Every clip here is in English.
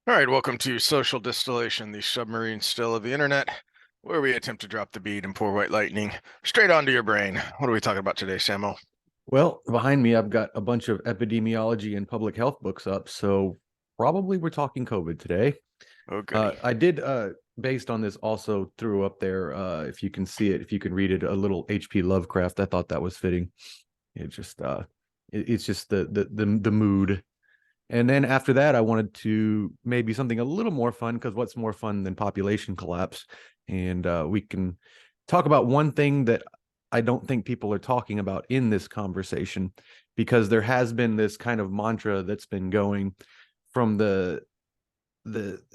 All right, welcome to Social Distillation, the submarine still of the internet, where we attempt to drop the bead and pour white lightning straight onto your brain. What are we talking about today, Samo? Well, behind me, I've got a bunch of epidemiology and public health books up. So probably we're talking COVID today. Oh, goody. I did, based on this, also threw up there, if you can see it, if you can read it, a little H.P. Lovecraft. I thought that was fitting. It just, it's just the mood. And then after that, I wanted to maybe something a little more fun, because what's more fun than population collapse? And we can talk about one thing that I don't think people are talking about in this conversation, because there has been this kind of mantra that's been going from the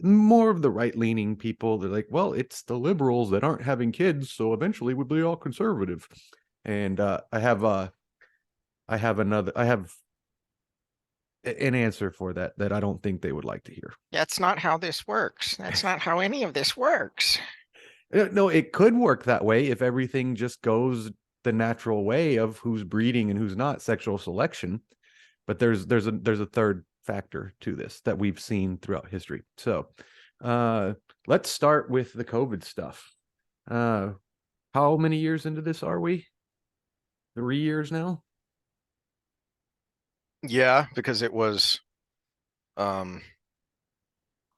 more of the right-leaning people. They're like, well, it's the liberals that aren't having kids, so eventually we'll be all conservative. And I have an answer for that I don't think they would like to hear. That's not how this works. That's not how any of this works. No, it could work that way if everything just goes the natural way of who's breeding and who's not, sexual selection. But there's a third factor to this that we've seen throughout history. So let's start with the COVID stuff. Uh, how many years into this are we? 3 years now? Yeah, because it was, um,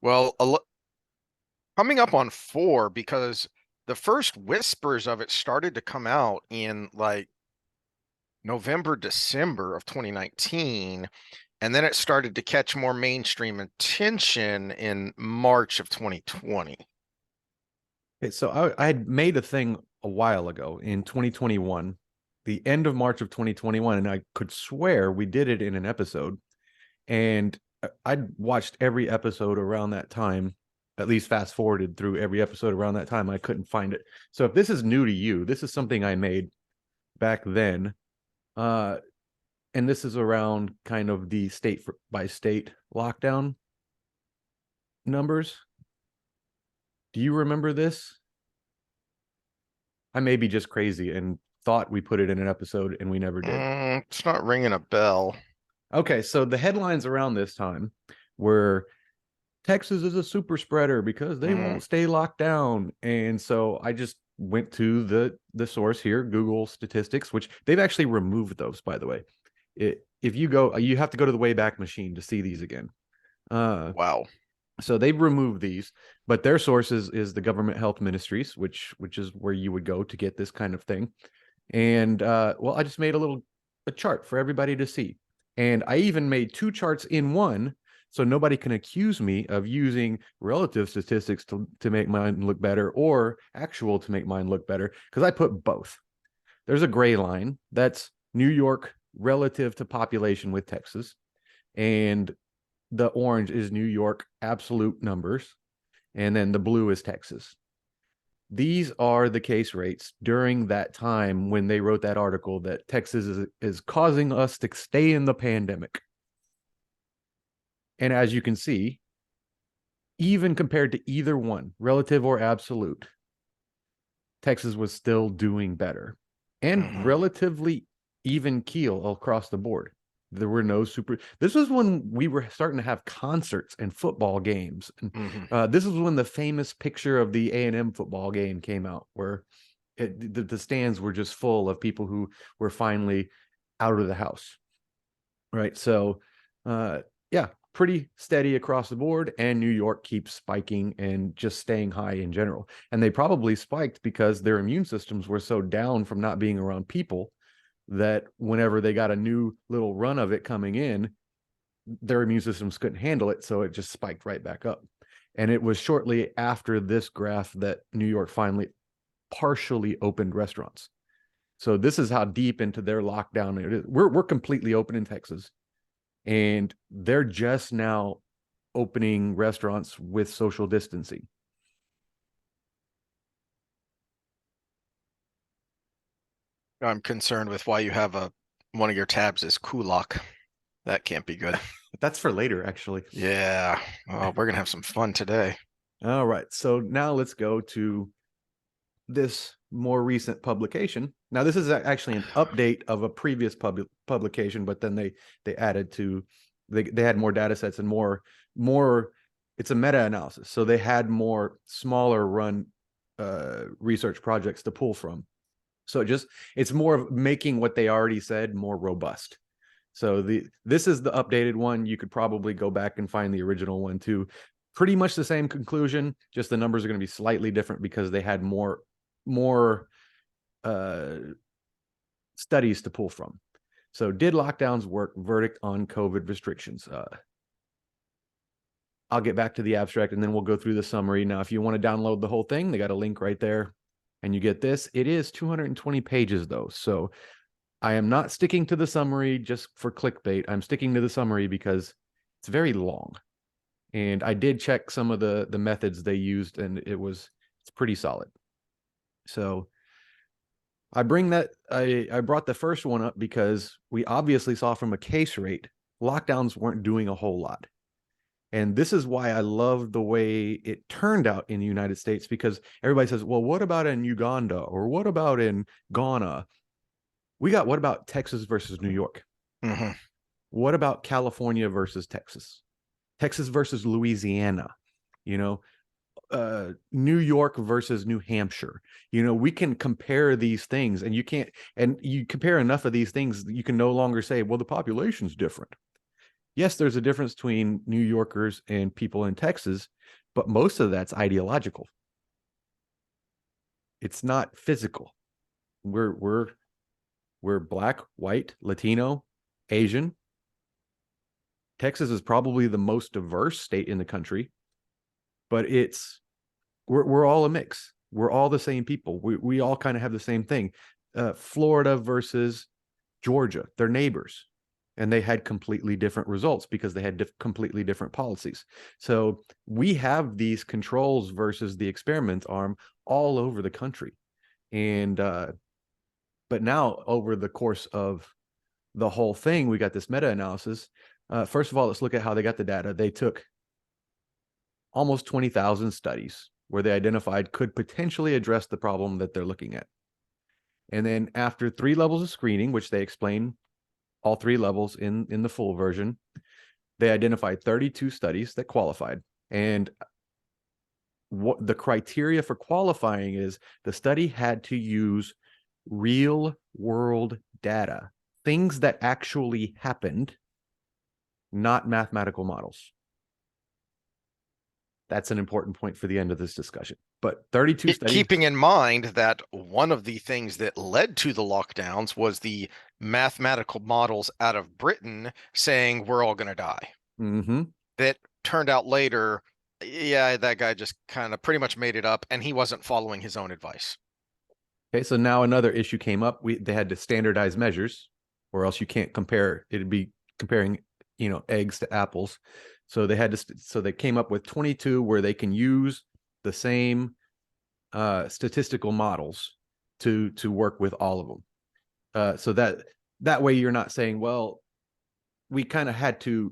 well, coming up on 4 because the first whispers of it started to come out in like November, December of 2019. And then it started to catch more mainstream attention in March of 2020. Okay, so I had made a thing a while ago in 2021, the end of March of 2021, and I could swear we did it in an episode. And I'd watched every episode around that time, at least fast forwarded through every episode around that time. I couldn't find it. So if this is new to you, this is something I made back then. Uh, and this is around kind of the state by state lockdown numbers. Do you remember this? I may be just crazy and thought we put it in an episode and we never did. It's not ringing a bell. Okay, so the headlines around this time were Texas is a super spreader because they Mm, won't stay locked down. And so I just went to the source here, Google Statistics, which they've actually removed those, by the way. If you go, you have to go to the Wayback Machine to see these again. Uh, wow. so they've removed these, but their sources is the government health ministries, which is where you would go to get this kind of thing. And well, I just made a chart for everybody to see. And I even made two charts in one, so nobody can accuse me of using relative statistics to make mine look better or actual to make mine look better, because I put both. There's a gray line that's New York relative to population with Texas, and the orange is New York absolute numbers, and then the blue is Texas. These are the case rates during that time when they wrote that article that Texas is causing us to stay in the pandemic. And as you can see, even compared to either one, relative or absolute, Texas was still doing better and Mhm. relatively even keel across the board. There were no super. This was when we were starting to have concerts and football games. And Mhm. this was when the famous picture of the A&M football game came out, where the stands were just full of people who were finally out of the house. Right. So, yeah, pretty steady across the board. And New York keeps spiking and just staying high in general. And they probably spiked because their immune systems were so down from not being around people that whenever they got a new little run of it coming in, their immune systems couldn't handle it. So it just spiked right back up. And it was shortly after this graph that New York finally partially opened restaurants. So this is how deep into their lockdown it is. We're completely open in Texas, and they're just now opening restaurants with social distancing. I'm concerned with why you have one of your tabs is Kulak. That can't be good. But that's for later, actually. Yeah. Oh, we're gonna have some fun today. All right. So now let's go to this more recent publication. Now, this is actually an update of a previous publication, but then they added to they had more data sets and more it's a meta-analysis. So they had more smaller run research projects to pull from. So it's more of making what they already said more robust. So this is the updated one. You could probably go back and find the original one too. Pretty much the same conclusion, just the numbers are going to be slightly different because they had more uh, studies to pull from. So did lockdowns work? Verdict on COVID restrictions. I'll get back to the abstract and then we'll go through the summary. Now, if you want to download the whole thing, they got a link right there and you get this. It is 220 pages though. So I am not sticking to the summary just for clickbait. I'm sticking to the summary because it's very long. And I did check some of the methods they used and it's pretty solid. So I brought the first one up because we obviously saw from a case rate, lockdowns weren't doing a whole lot. And this is why I love the way it turned out in the United States, because everybody says, well, what about in Uganda? Or what about in Ghana? What about Texas versus New York? Mm-hmm. What about California versus Texas? Texas versus Louisiana? New York versus New Hampshire. We can compare these things, and you compare enough of these things, you can no longer say, well, the population's different. Yes, there's a difference between New Yorkers and people in Texas, but most of that's ideological. It's not physical. We're black, white, Latino, Asian. Texas is probably the most diverse state in the country, but we're all a mix. We're all the same people. We all kind of have the same thing. Florida versus Georgia, they're neighbors. And they had completely different results because they had completely different policies. So we have these controls versus the experiment arm all over the country. And but now over the course of the whole thing, we got this meta-analysis. First of all, let's look at how they got the data. They took almost 20,000 studies where they identified could potentially address the problem that they're looking at. And then after 3 levels of screening, which they explain all 3 levels in the full version, they identified 32 studies that qualified. And what the criteria for qualifying is, the study had to use real world data, things that actually happened, not mathematical models. That's an important point for the end of this discussion. But 32 studies. Keeping in mind that one of the things that led to the lockdowns was the mathematical models out of Britain saying we're all going to die. Mm-hmm. That turned out later, yeah, that guy just kind of pretty much made it up, and he wasn't following his own advice. Okay, so now another issue came up. They had to standardize measures, or else you can't compare. It'd be comparing, eggs to apples. So they came up with 22 where they can use the same statistical models to work with all of them. So that way you're not saying, well, we kind of had to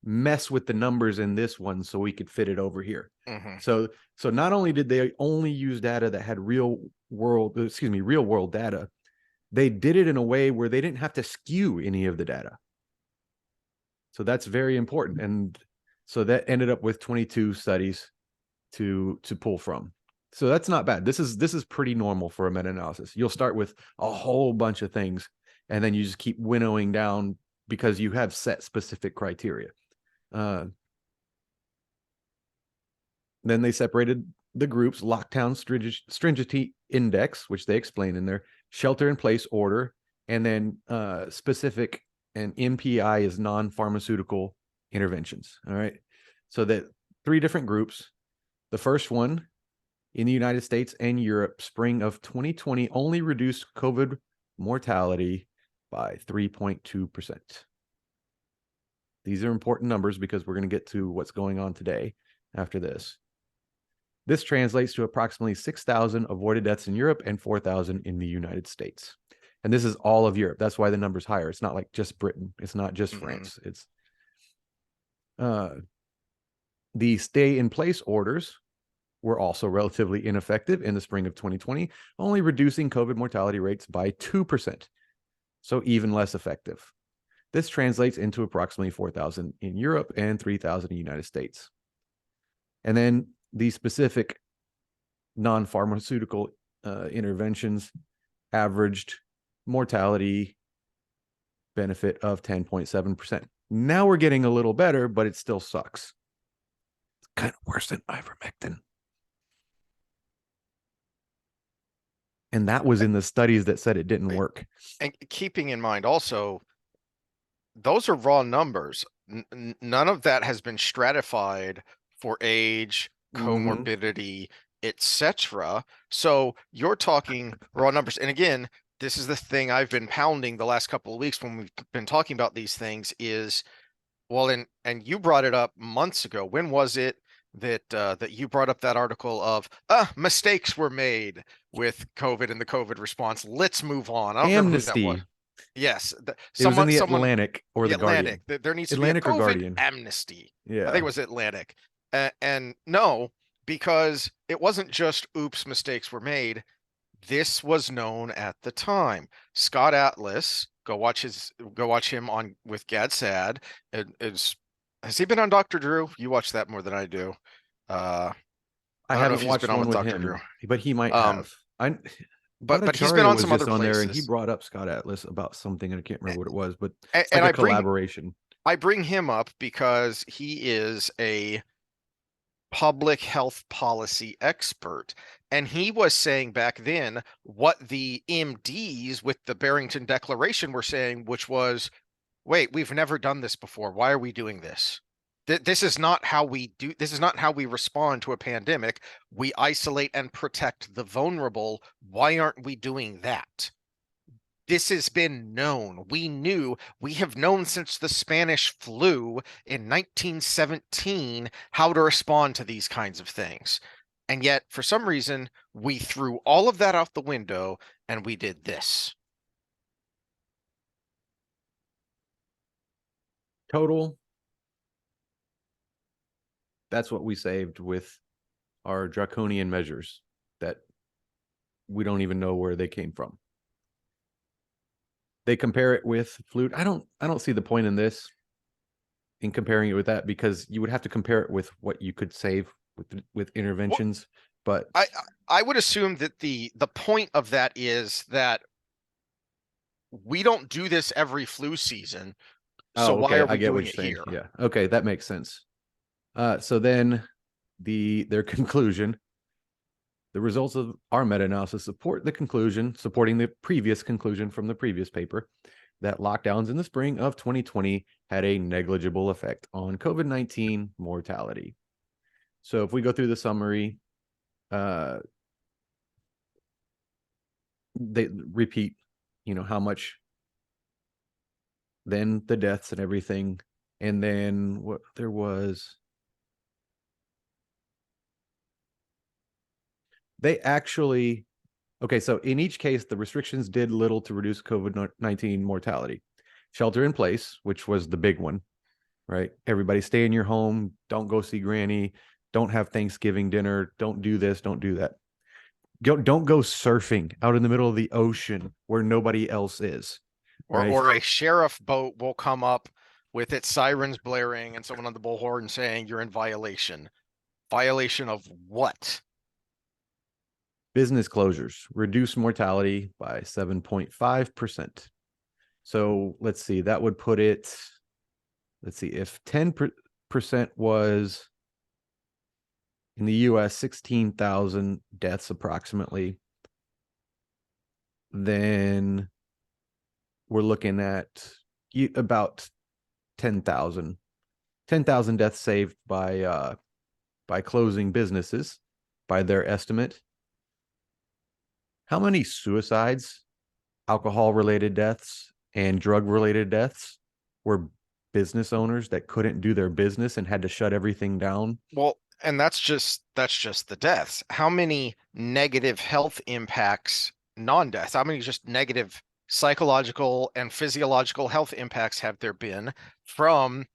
mess with the numbers in this one so we could fit it over here. Mm-hmm. So not only did they only use data that had real world data, they did it in a way where they didn't have to skew any of the data. So that's very important. And so that ended up with 22 studies to pull from. So that's not bad. This is pretty normal for a meta-analysis. You'll start with a whole bunch of things, and then you just keep winnowing down because you have set specific criteria. Then they separated the groups: lockdown stringency index, which they explain in their shelter in place order, and then specific, and MPI is non-pharmaceutical interventions. All right. So that 3 different groups. The first one in the United States and Europe, spring of 2020, only reduced COVID mortality by 3.2%. These are important numbers because we're going to get to what's going on today after this. This translates to approximately 6,000 avoided deaths in Europe and 4,000 in the United States. And this is all of Europe. That's why the number's higher. It's not like just Britain. It's not just France. It's the stay in place orders were also relatively ineffective in the spring of 2020, only reducing COVID mortality rates by 2%. So even less effective. This translates into approximately 4,000 in Europe and 3,000 in the United States. And then the specific non-pharmaceutical interventions averaged mortality benefit of 10.7%. Now we're getting a little better, but it still sucks. It's kind of worse than ivermectin. And that was in the studies that said it didn't work. And keeping in mind also, those are raw numbers. None of that has been stratified for age, Mm-hmm. comorbidity, etc. So you're talking raw numbers. And again, this is the thing I've been pounding the last couple of weeks when we've been talking about these things is, well, and you brought it up months ago. When was it that you brought up that article of mistakes were made with COVID and the COVID response? Let's move on. I don't remember who that was. Amnesty. Yes, It was in the someone, Atlantic or the the Atlantic. Guardian. There needs to be a Atlantic or COVID Guardian. amnesty. I think Yeah. it was Atlantic. And no, because it wasn't just oops, mistakes were made. This was known at the time. Scott Atlas, go watch him on with Gad Sad. Has he been on Dr. Drew? You watch that more than I do. Uh, I I don't know if haven't he's been watched on one with with Dr. Drew. him, but he might Um, have. I but he's been Bhattacharya on was some other just on there and he places. brought up Scott Atlas about something and I can't remember what it was, but it's like And a collaboration. I bring him up because he is a public health policy expert. And he was saying back then what the MDs with the Barrington Declaration were saying, which was, wait, we've never done this before. Why are we doing this? This is not how we do, this is not how we respond to a pandemic. We isolate and protect the vulnerable. Why aren't we doing that? This has been known. We have known since the Spanish flu in 1917 how to respond to these kinds of things. And yet, for some reason, we threw all of that out the window and we did this. Total, that's what we saved with our draconian measures that we don't even know where they came from. They compare it with flu. I don't see the point in this in comparing it with that because you would have to compare it with what you could save with Well, interventions. But I I would assume that the point of that is that we don't do this every flu season, so oh, why okay, are I we get what doing you're it saying. here? Yeah, okay, that makes sense. So then their conclusion, the results of our meta-analysis support the conclusion, supporting the previous conclusion from the previous paper, that lockdowns in the spring of 2020 had a negligible effect on COVID-19 mortality. So if we go through the summary, they repeat, how much, then the deaths and everything, and then what there was. They actually, okay, so in each case, the restrictions did little to reduce COVID-19 mortality. Shelter in place, which was the big one, right? Everybody stay in your home. Don't go see granny. Don't have Thanksgiving dinner. Don't do this. Don't do that. Don't go surfing out in the middle of the ocean where nobody else is, right? Or a sheriff boat will come up with its sirens blaring and someone on the bullhorn saying you're in violation. Violation of what? Business closures reduce mortality by 7.5%. So let's see, that would put it, let's see, if 10% was in the US, 16,000 deaths approximately, then we're looking at about 10,000. 10,000 deaths saved by closing businesses by their estimate. How many suicides, alcohol related deaths, and drug related deaths were business owners that couldn't do their business and had to shut everything down? Well, and that's just the deaths. How many negative health impacts, non-deaths, how many just negative psychological and physiological health impacts have there been from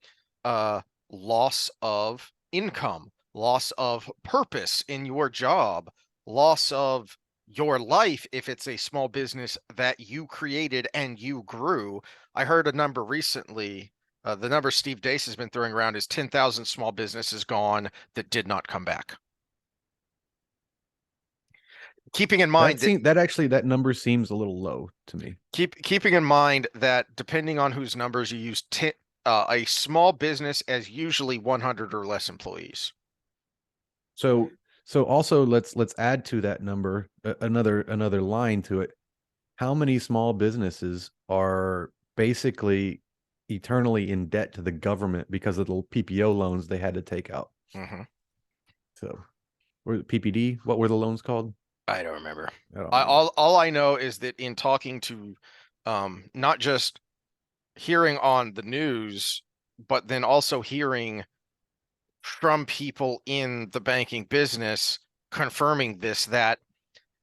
uh loss of income, loss of purpose in your job, loss of your life if it's a small business that you created and you grew? I heard a number recently The number Steve Deace has been throwing around is 10,000 small businesses gone that did not come back. Keeping in mind that that number seems a little low to me. keeping in mind that depending on whose numbers you use, a small business as usually 100 or less employees. So also let's add to that number another line to it. How many small businesses are basically eternally in debt to the government because of the PPO loans they had to take out? Mm-hmm. So, or PPD, what were the loans called? I don't remember. I don't remember. All I know is that in talking to, not just hearing on the news, but then also hearing from people in the banking business confirming this, that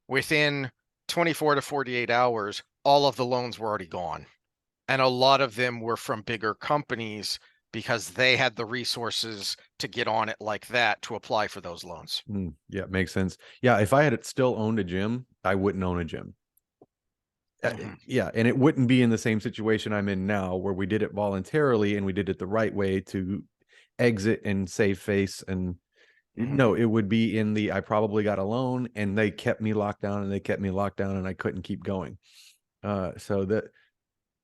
within 24 to 48 hours, all of the loans were already gone. And a lot of them were from bigger companies because they had the resources to get on it like that to apply for those loans. Yeah, makes sense. Yeah, if I had still owned a gym, I wouldn't own a gym. Mm-hmm. Yeah, and it wouldn't be in the same situation I'm in now, where we did it voluntarily and we did it the right way to exit and save face. And Mm-hmm. no, it would be in the I probably got a loan and they kept me locked down and they kept me locked down and I couldn't keep going. So that,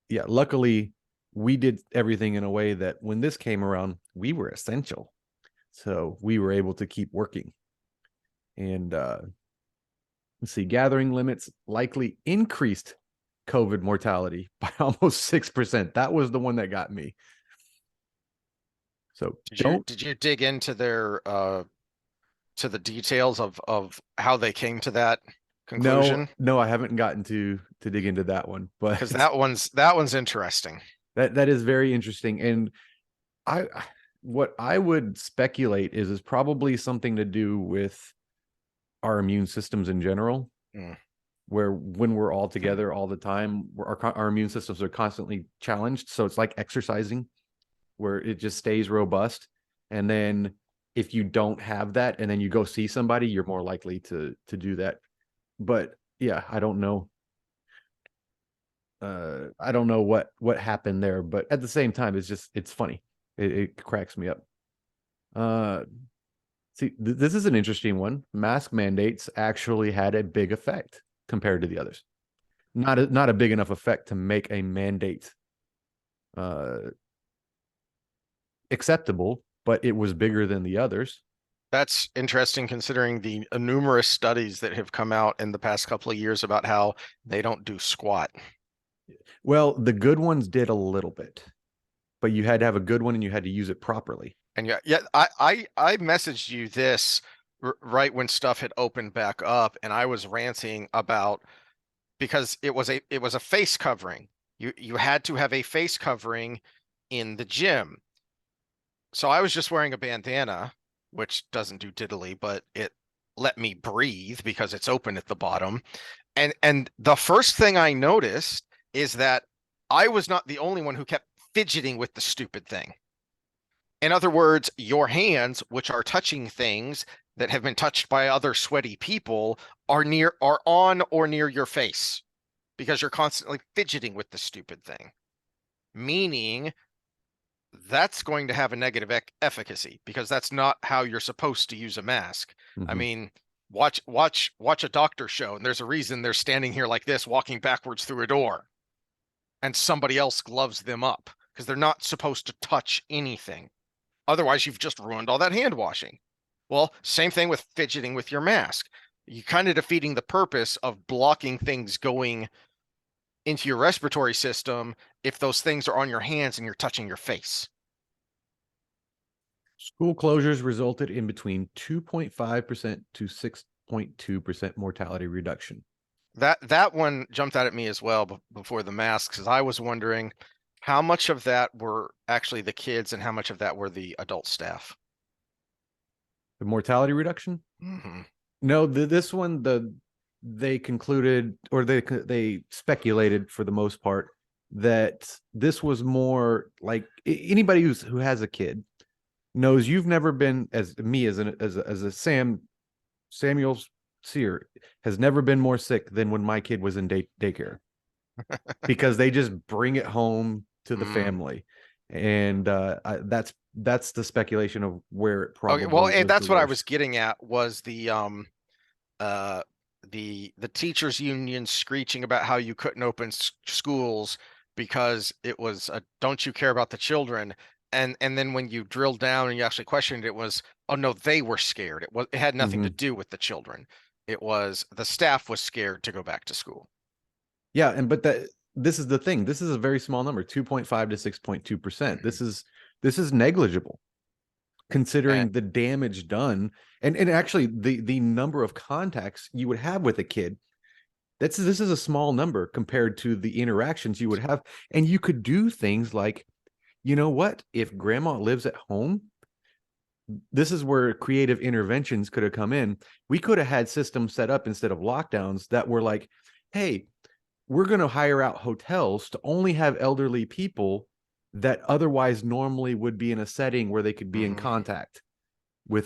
yeah, luckily we did everything in a way that when this came around, we were essential. So we were able to keep working. And let's see, gathering limits likely increased COVID mortality by almost 6%. That was the one that got me. So don't. Did you dig into their to the details of how they came to that No, conclusion? no, I haven't gotten to dig into that one, but Because that one's interesting. that is very interesting. And I what I would speculate is probably something to do with our immune systems in general, Mm. where when we're all together all the time, our immune systems are constantly challenged. So it's like exercising, where it just stays robust. And then if you don't have that and then you go see somebody, you're more likely to do that. But yeah, I don't know. I don't know what happened there, but at the same time, it's funny. It cracks me up. Uh, see, this is an interesting one. Mask mandates actually had a big effect compared to the others. Not a big enough effect to make a mandate uh, acceptable, but it was bigger than the others. That's interesting considering the numerous studies that have come out in the past couple of years about how they don't do squat. Well, the good ones did a little bit, but you had to have a good one and you had to use it properly. And yeah, I messaged you this right when stuff had opened back up, and I was ranting about, because it was a face covering. You had to have a face covering in the gym. So I was just wearing a bandana, which doesn't do diddly, but it let me breathe because it's open at the bottom. And the first thing I noticed is that I was not the only one who kept fidgeting with the stupid thing. In other words, your hands, which are touching things that have been touched by other sweaty people, are on or near your face because you're constantly fidgeting with the stupid thing. Meaning that's going to have a negative efficacy because that's not how you're supposed to use a mask. I mean, watch a doctor show, and there's a reason they're standing here like this, walking backwards through a door, and somebody else gloves them up because they're not supposed to touch anything. Otherwise, you've just ruined all that hand washing. Well, same thing with fidgeting with your mask. You're kind of defeating the purpose of blocking things going into your respiratory system if those things are on your hands and you're touching your face. School closures resulted in between 2.5% to 6.2% mortality reduction. That one jumped out at me as well before the masks, because I was wondering how much of that were actually the kids and how much of that were the adult staff. The mortality reduction? Mm-hmm. No, this one they concluded, or they speculated for the most part, that this was more like anybody who has a kid knows you've never been, as me as a Samuel Sear has never been more sick than when my kid was in daycare, because they just bring it home to the family. and that's the speculation of where it Okay, well, probably and was the that's what I was worst. getting at was uh the teachers union screeching about how you couldn't open schools because it was a don't you care about the children, and then when you drilled down and you actually questioned it, it was, oh no, they were scared. It had nothing to Hmm. do with the children. It was the staff was scared to go back to school. Yeah, and but that this is the thing. This is a very small number, 2.5 to 6.2%. Mhm. This is negligible And considering the damage done, and actually the number of contacts you would have with a kid. This is a small number compared to the interactions you would have, and you could do things like, you know what, if grandma lives at home, this is where creative interventions could have come in. We could have had systems set up instead of lockdowns that were like, hey, we're going to hire out hotels to only have elderly people that otherwise normally would be in a setting where they could be in mhm. contact with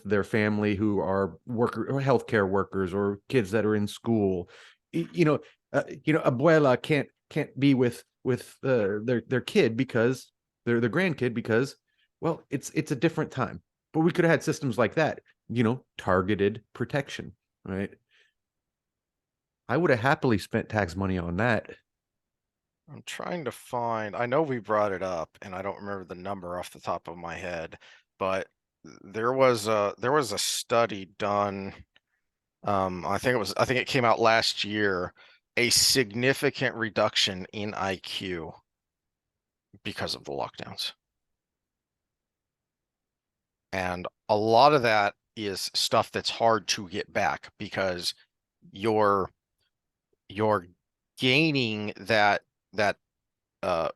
their family who are worker or healthcare workers or kids that are in school. Abuela can't be with their kid because their grandkid because, well, it's a different time. But we could have had systems like that, targeted protection, right? I would have happily spent tax money on that. I'm trying to find, I know we brought it up and I don't remember the number off the top of my head, but there was a study done. I think it came out last year, a significant reduction in IQ because of the lockdowns. And a lot of that is stuff that's hard to get back because you're you're gaining that uh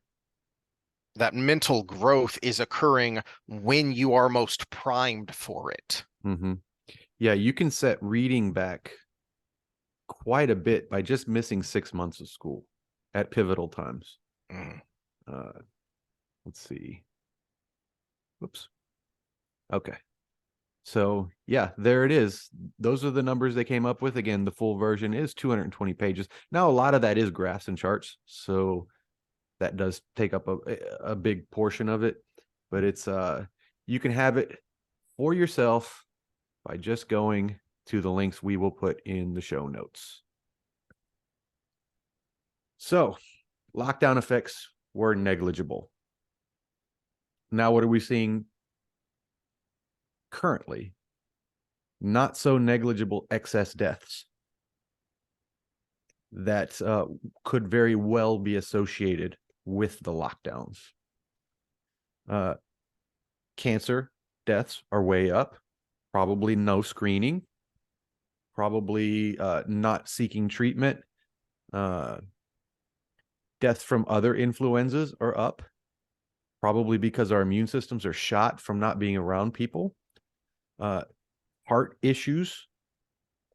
that mental growth is occurring when you are most primed for it. Mm-hmm. Yeah, you can set reading back quite a bit by just missing 6 months of school at pivotal times. Mm. Uh, let's see. Whoops. Okay. So, yeah, there it is. Those are the numbers they came up with. Again, the full version is 220 pages. Now, a lot of that is graphs and charts. So, that does take up a big portion of it. But you can have it for yourself by just going to the links we will put in the show notes. So, lockdown effects were negligible. Now, what are we seeing currently? Not so negligible excess deaths that could very well be associated with the lockdowns. Uh, Cancer deaths are way up, probably no screening, probably not seeking treatment. Uh, Deaths from other influenzas are up, probably because our immune systems are shot from not being around people. Uh, Heart issues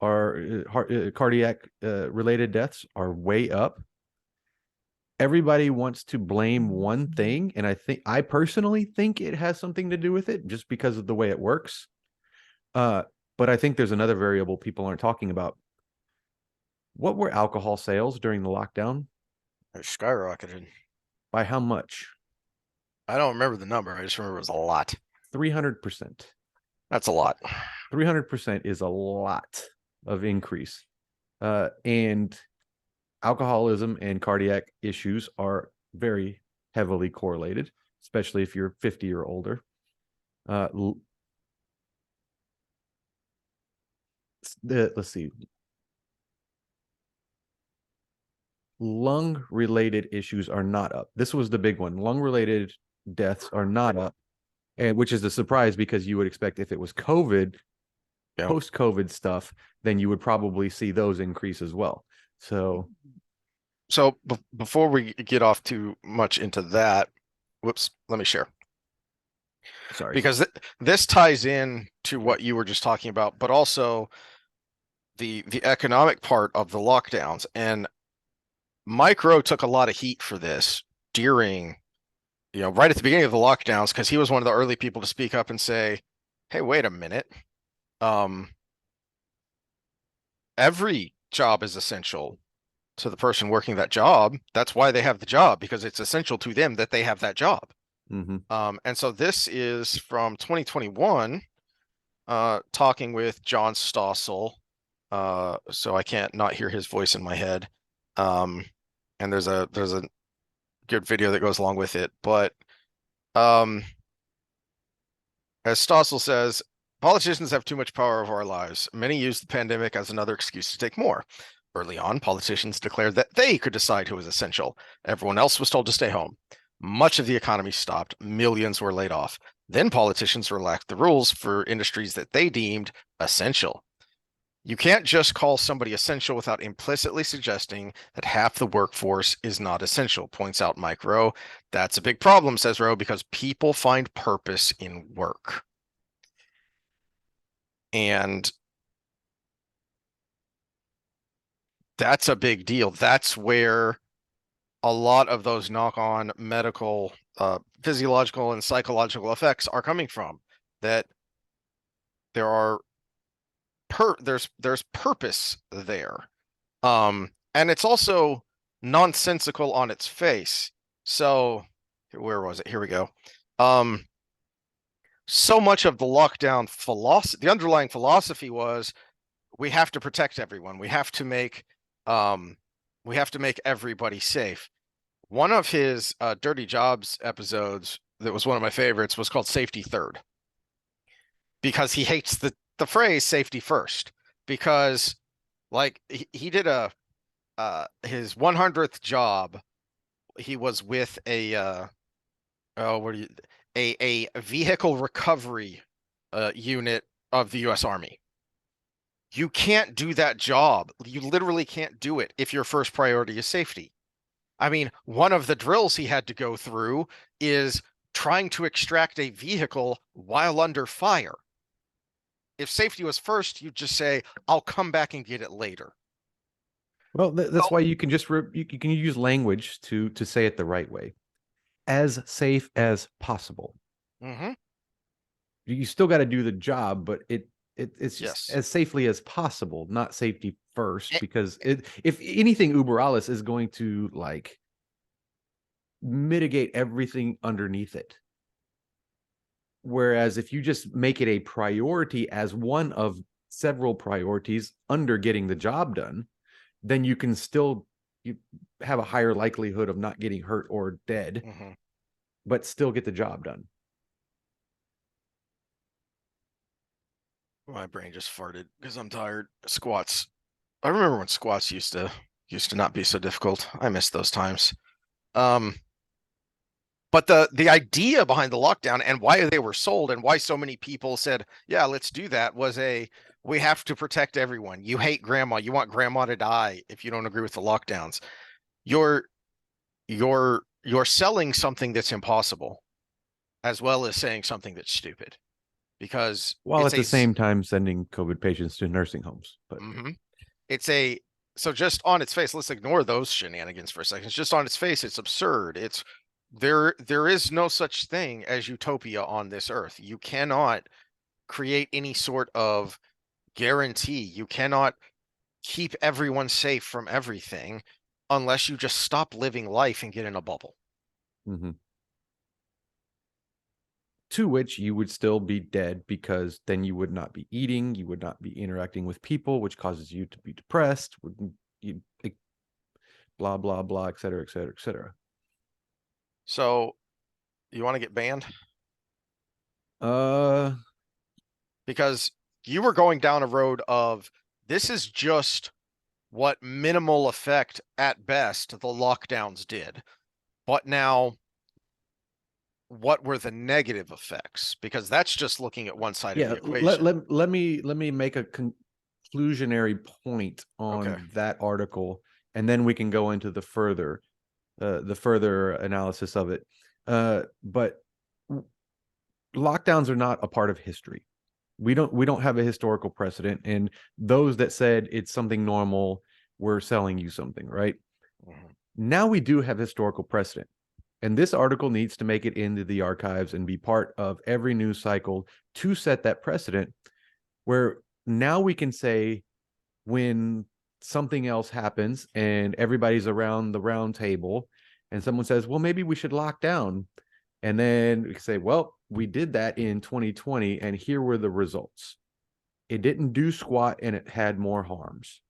cardiac related deaths are way up. Everybody wants to blame one thing, and I personally think it has something to do with it just because of the way it works. Uh, but I think there's another variable people aren't talking about. What were alcohol sales during the lockdown? It skyrocketed. By how much? I don't remember the number. I just remember it was a lot. 300%. That's a lot. 300% is a lot of increase. And alcoholism and cardiac issues are very heavily correlated, especially if you're 50 or older. Uh, let's see. Lung related issues are not up. This was the big one. Lung related deaths are not up, and which is a surprise because you would expect if it was COVID, Yeah. post COVID stuff, then you would probably see those increase as well. So, So before we get off too much into that, whoops, let me share sorry. because this ties in to what you were just talking about, but also the economic part of the lockdowns. And Micro took a lot of heat for this during, right at the beginning of the lockdowns, because he was one of the early people to speak up and say, "Hey, wait a minute. Um, every job is essential to the person working that job. That's why they have the job, because it's essential to them that they have that job. Mm-hmm. And so this is from 2021, talking with John Stossel. So I can't not hear his voice in my head. And there's a good video that goes along with it. But um, as Stossel says, politicians have too much power over our lives. Many use the pandemic as another excuse to take more. Early on, politicians declared that they could decide who was essential. Everyone else was told to stay home. Much of the economy stopped. Millions were laid off. Then politicians relaxed the rules for industries that they deemed essential. You can't just call somebody essential without implicitly suggesting that half the workforce is not essential, points out Mike Rowe. That's a big problem, says Rowe, because people find purpose in work. And that's a big deal. That's where a lot of those knock-on medical, physiological and psychological effects are coming from. That there are there's purpose there. And it's also nonsensical on its face. So where was it? Here we go. So much of the lockdown philosophy, the underlying philosophy was we have to protect everyone. We have to make everybody safe. One of his Dirty Jobs episodes that was one of my favorites was called Safety Third, because he hates the phrase safety first, because like he did a his 100th job. He was with a what do you a vehicle recovery unit of the US Army. You can't do that job. You literally can't do it if your first priority is safety. I mean, one of the drills he had to go through is trying to extract a vehicle while under fire. If safety was first, you'd just say, I'll come back and get it later. Well, that's why you can just you can use language to say it the right way. As safe as possible. Mm-hmm. You still got to do the job, but it's just Yes. as safely as possible, not safety first. Eh, Because if anything, Uber Alles is going to like mitigate everything underneath it. Whereas if you just make it a priority as one of several priorities under getting the job done, then you can still you have a higher likelihood of not getting hurt or dead, mm-hmm. but still get the job done. My brain just farted because I'm tired. Squats. I remember when squats used to not be so difficult. I miss those times. Um, but the idea behind the lockdown and why they were sold and why so many people said, "Yeah, let's do that," was we have to protect everyone. You hate grandma. You want grandma to die if you don't agree with the lockdowns. You're you're selling something that's impossible, as well as saying something that's stupid, because While it's at the a same time sending COVID patients to nursing homes. But mm-hmm. It's a so just on its face, let's ignore those shenanigans for a second. It's just on its face, it's absurd. It's there is no such thing as utopia on this earth. You cannot create any sort of guarantee. You cannot keep everyone safe from everything unless you just stop living life and get in a bubble. mm-hmm. To which you would still be dead, because then you would not be eating, you would not be interacting with people, which causes you to be depressed, you blah blah blah, et cetera, et cetera, et cetera. So you want to get banned? Uh, Because you were going down a road of this is just what minimal effect at best the lockdowns did. But now, what were the negative effects? Because that's just looking at one side of yeah. the equation. Let me make a conclusionary point Okay. on that article, and then we can go into the further analysis of it. But lockdowns are not a part of history. We don't have a historical precedent, and those that said it's something normal were selling you something, right? Mhm. Now we do have historical precedent, and this article needs to make it into the archives and be part of every news cycle to set that precedent, where now we can say when something else happens and everybody's around the round table and someone says, well, maybe we should lock down. And then we say, well, we did that in 2020 and here were the results. It didn't do squat and it had more harms.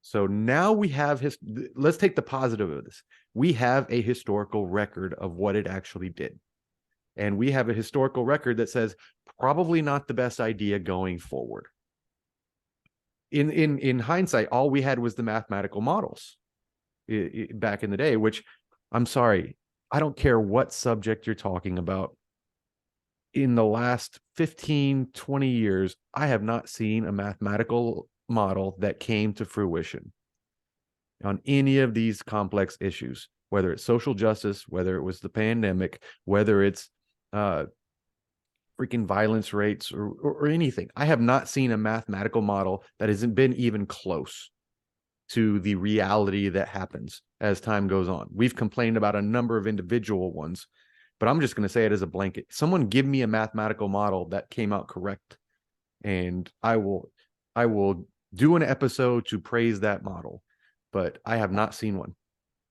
So now we have let's take the positive of this. We have a historical record of what it actually did. And we have a historical record that says probably not the best idea going forward. In hindsight, all we had was the mathematical models back in the day, which I'm sorry, I don't care what subject you're talking about. In the last 15, 20 years, I have not seen a mathematical model that came to fruition on any of these complex issues, whether it's social justice, whether it was the pandemic, whether it's freaking violence rates or anything. I have not seen a mathematical model that hasn't been even close to the reality that happens as time goes on. We've complained about a number of individual ones, but I'm just going to say it as a blanket. Someone give me a mathematical model that came out correct, and I will do an episode to praise that model, but I have not seen one.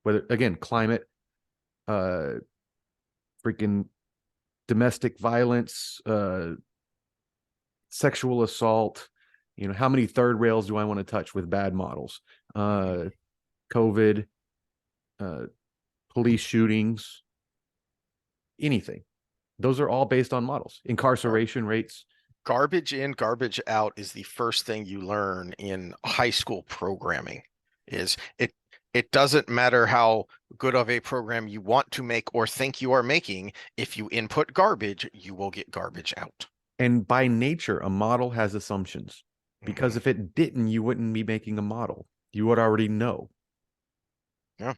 Whether, again, climate, freaking domestic violence, sexual assault, how many third rails do I want to touch with bad models? COVID, police shootings, anything. Those are all based on models. Incarceration rates. Garbage in, garbage out is the first thing you learn in high school programming. It doesn't matter how good of a program you want to make or think you are making. If you input garbage, you will get garbage out. And by nature, a model has assumptions, because if it didn't, you wouldn't be making a model. You would already know. Yeah.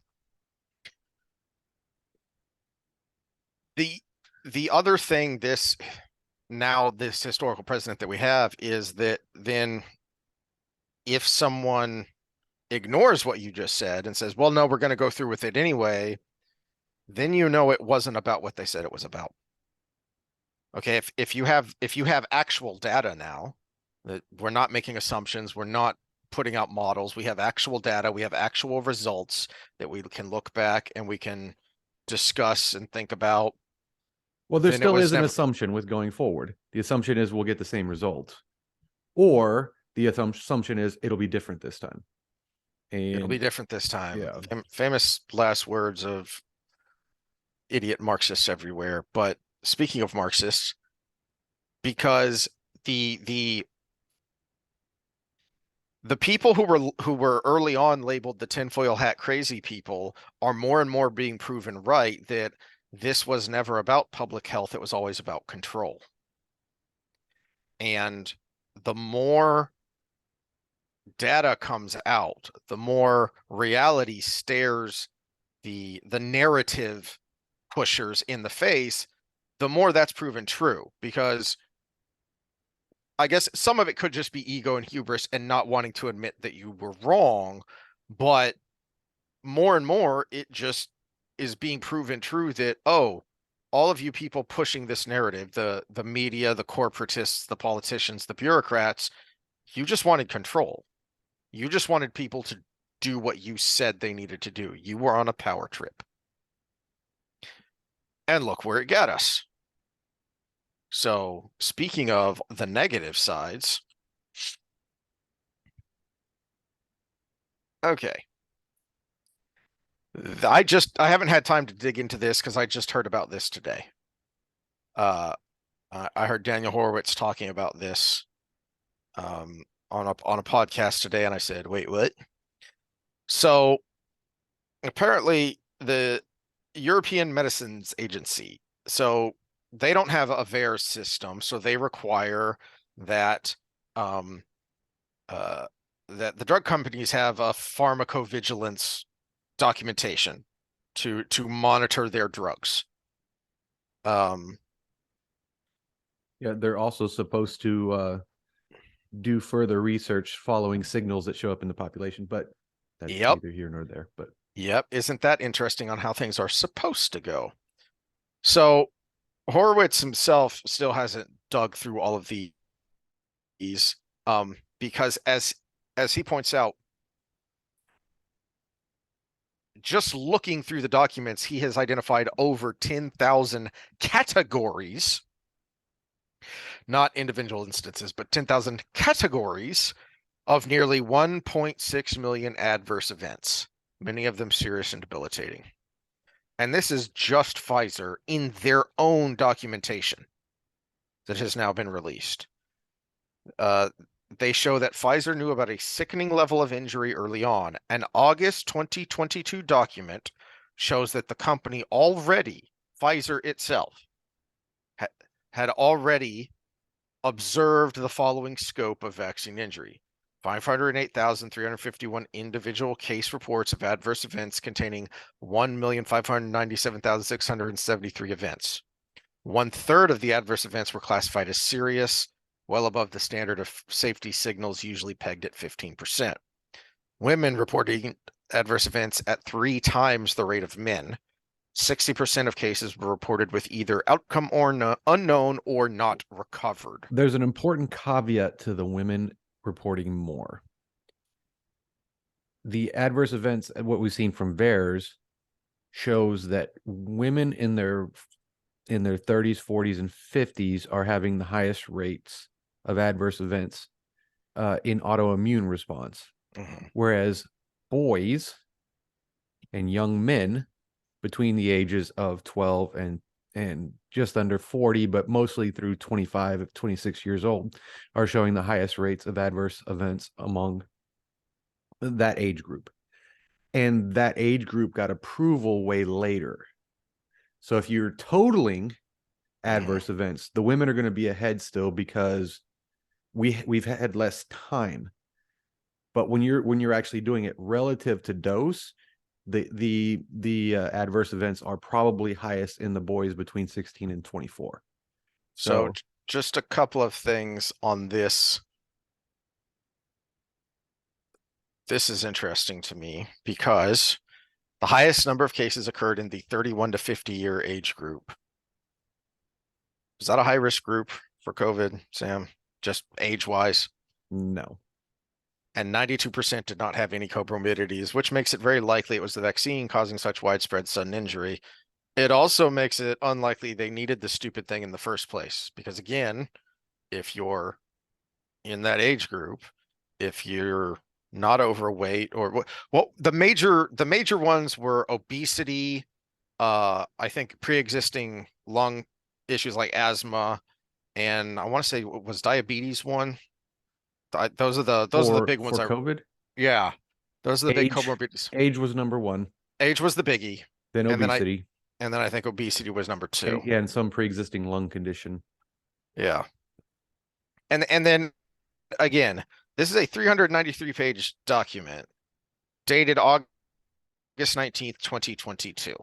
The other thing this historical precedent that we have is that then if someone ignores what you just said and says, well, no, we're going to go through with it anyway, then it wasn't about what they said it was about. Okay, if you have actual data now, that we're not making assumptions, we're not putting out models, we have actual data, we have actual results that we can look back and we can discuss and think about. Well, there still is an assumption with going forward. The assumption is we'll get the same result, or the assumption is it'll be different this time. And it'll be different this time. Yeah. Famous last words of idiot Marxists everywhere. But speaking of Marxists, because the people who were early on labeled the tinfoil hat crazy people are more and more being proven right that this was never about public health. It was always about control. And the more data comes out, the more reality stares the narrative pushers in the face, the more that's proven true. Because I guess some of it could just be ego and hubris and not wanting to admit that you were wrong, but more and more it just is being proven true that, oh, all of you people pushing this narrative, the media, the corporatists, the politicians, the bureaucrats, you just wanted control. You just wanted people to do what you said they needed to do. You were on a power trip. And look where it got us. So, speaking of the negative sides, okay. I haven't had time to dig into this because I just heard about this today. I heard Daniel Horowitz talking about this on a podcast today, and I said, wait, what? So apparently the European Medicines Agency, so they don't have a VAERS system, so they require that that the drug companies have a pharmacovigilance documentation to monitor their drugs. Yeah, they're also supposed to do further research following signals that show up in the population, but that's neither here nor there. But yep, isn't that interesting on how things are supposed to go? So Horowitz himself still hasn't dug through all of these, because as he points out, just looking through the documents, he has identified over 10,000 categories, not individual instances, but 10,000 categories of nearly 1.6 million adverse events, many of them serious and debilitating. And this is just Pfizer in their own documentation that has now been released. They show that Pfizer knew about a sickening level of injury early on. An August 2022 document shows that the company already, Pfizer itself, had already observed the following scope of vaccine injury: 508,351 individual case reports of adverse events containing 1,597,673 events. 1/3 of the adverse events were classified as serious, well above the standard of safety signals usually pegged at 15%. Women reporting adverse events at 3 times the rate of men. 60% of cases were reported with either outcome or unknown or not recovered. There's an important caveat to the women reporting more. The adverse events, what we've seen from VAERS, shows that women in their 30s, 40s, and 50s are having the highest rates of adverse events in autoimmune response, whereas boys and young men between the ages of 12 and just under 40, but mostly through 25, 26 years old, are showing the highest rates of adverse events among that age group. And that age group got approval way later. So if you're totaling adverse events, the women are going to be ahead still because we've had less time. But when you're actually doing it relative to dose, the adverse events are probably highest in the boys between 16 and 24. So just a couple of things on this. This is interesting to me because the highest number of cases occurred in the 31 to 50 year age group. Is that a high risk group for COVID, Sam? Just age wise? No. And 92% did not have any comorbidities, which makes it very likely it was the vaccine causing such widespread sudden injury. It also makes it unlikely they needed the stupid thing in the first place. Because again, if you're in that age group, if you're not overweight or well, the major ones were obesity, I think pre-existing lung issues like asthma, and I want to say was diabetes one. Those are the big ones. For COVID, Yeah, those are the big age comorbidities. age was number one, Age was the biggie, then and then obesity, I think obesity was number two. and some pre-existing lung condition. Yeah, and then again, this is a 393-page document dated August 19th, 2022.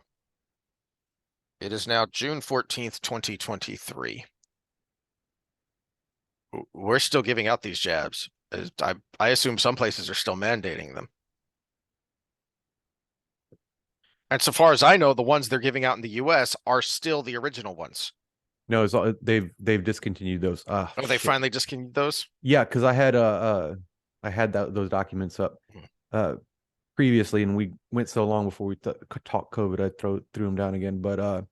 It is now June 14th, 2023. We're still giving out these jabs. I assume some places are still mandating them. And so far as I know, the ones they're giving out in the US are still the original ones. No, they've discontinued those. Oh, they finally discontinued those? Yeah, because I had those documents up previously, and we went so long before we talked COVID, I threw them down again. But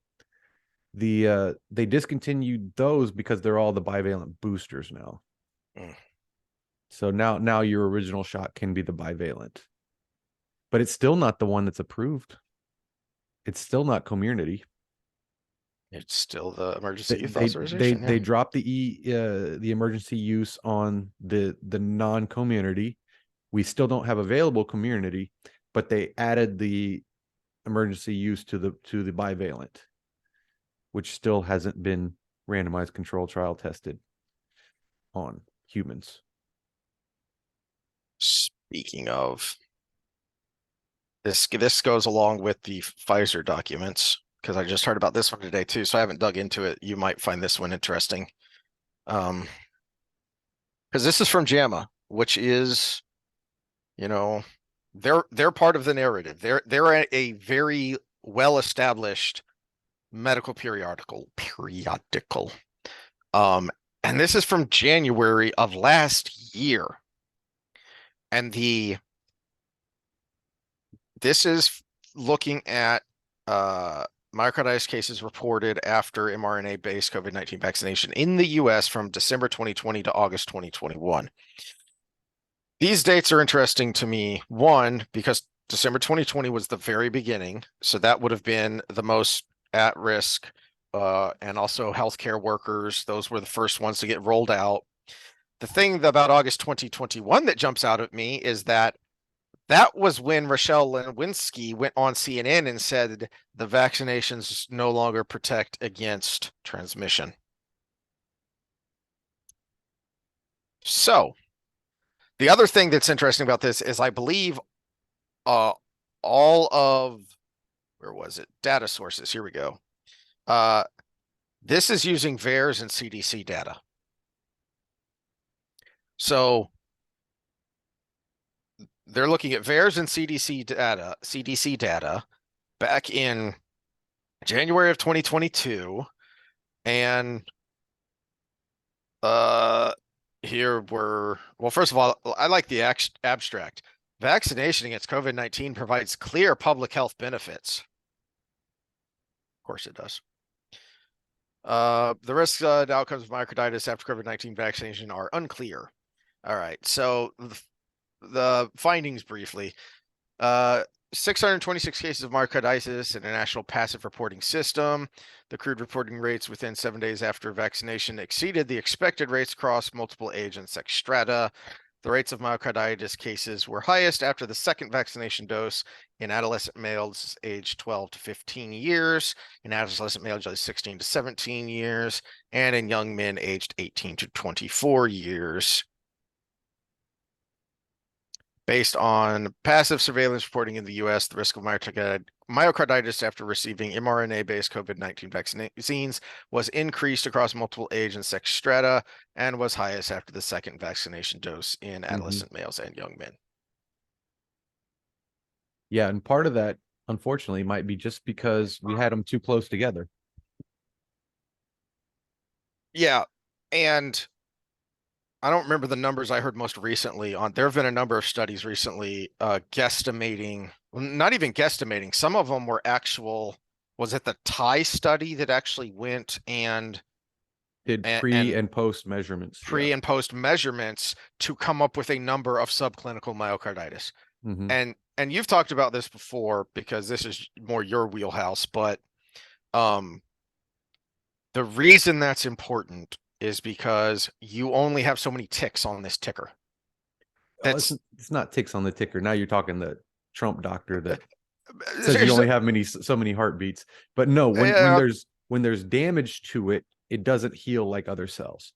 they discontinued those because they're all the bivalent boosters now. So now your original shot can be the bivalent, but it's still not the one that's approved. It's still not Comirnaty. It's still the emergency use authorization. They dropped the emergency use on the non-Comirnaty. We still don't have available Comirnaty, but they added the emergency use to the bivalent, which still hasn't been randomized control trial tested on humans. Speaking of, this goes along with the Pfizer documents, because I just heard about this one today too, so I haven't dug into it. You might find this one interesting. Because this is from JAMA, which is, they're part of the narrative. They're a very well-established medical periodical. And this is from January of last year. And this is looking at myocarditis cases reported after mRNA-based COVID-19 vaccination in the US from December 2020 to August 2021. These dates are interesting to me, one, because December 2020 was the very beginning, so that would have been the most at risk, and also healthcare workers. Those were the first ones to get rolled out. The thing about August 2021 that jumps out at me is that was when Rochelle Lewinsky went on CNN and said the vaccinations no longer protect against transmission. So the other thing that's interesting about this is I believe all of, where was it? Data sources. Here we go. This is using VAERS and CDC data. So they're looking at VAERS and CDC data back in January of 2022. And here we're, well, first of all, I like the abstract. Vaccination against COVID-19 provides clear public health benefits. Of course it does. The risks and outcomes of myocarditis after COVID-19 vaccination are unclear. All right, so the findings briefly. 626 cases of myocarditis in a national passive reporting system. The crude reporting rates within 7 days after vaccination exceeded the expected rates across multiple age and sex strata. The rates of myocarditis cases were highest after the second vaccination dose in adolescent males aged 12 to 15 years, in adolescent males aged 16 to 17 years, and in young men aged 18 to 24 years. Based on passive surveillance reporting in the US, the risk of myocarditis after receiving mRNA-based COVID-19 vaccines was increased across multiple age and sex strata and was highest after the second vaccination dose in adolescent males and young men. Yeah, and part of that, unfortunately, might be just because we had them too close together. Yeah, and I don't remember the numbers I heard most recently on. There have been a number of studies recently guesstimating, not even guesstimating. Some of them were actual. Was it the Thai study that actually went and Did pre and post measurements, pre and post measurements to come up with a number of subclinical myocarditis? And you've talked about this before because this is more your wheelhouse, but the reason that's important is because you only have so many ticks on this ticker. It's not ticks on the ticker. Now you're talking the Trump doctor that says you only have so many heartbeats. But no, when there's damage to it, it doesn't heal like other cells.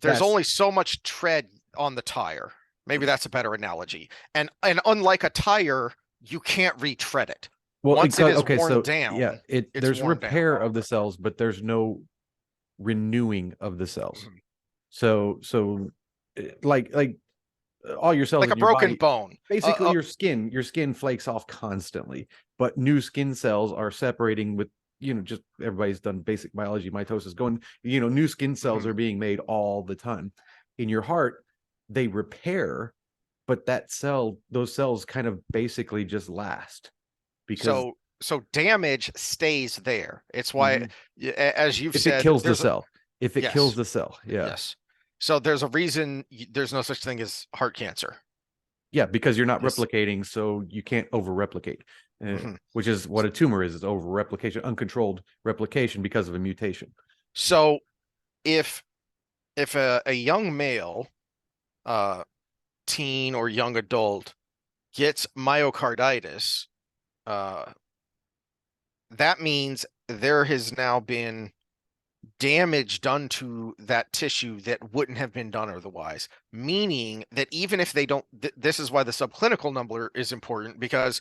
There's only so much tread on the tire. Maybe that's a better analogy. And unlike a tire, you can't retread it. Well, once it is worn down, yeah, there's repair of the cells, but there's no renewing of the cells. So like all your cells, like a broken bone. Basically, your skin flakes off constantly, but new skin cells are separating with, just everybody's done basic biology, mitosis going, new skin cells are being made all the time. In your heart, they repair, but those cells kind of basically just last. Because so damage stays there. It's why, as you've said, it kills the cell. If it kills the cell, yes. So there's a reason there's no such thing as heart cancer. Yeah, because you're not replicating, so you can't over replicate, which is what a tumor is over replication, uncontrolled replication because of a mutation. So if a young male, teen or young adult gets myocarditis, that means there has now been damage done to that tissue that wouldn't have been done otherwise, meaning that even if they don't, this is why the subclinical number is important, because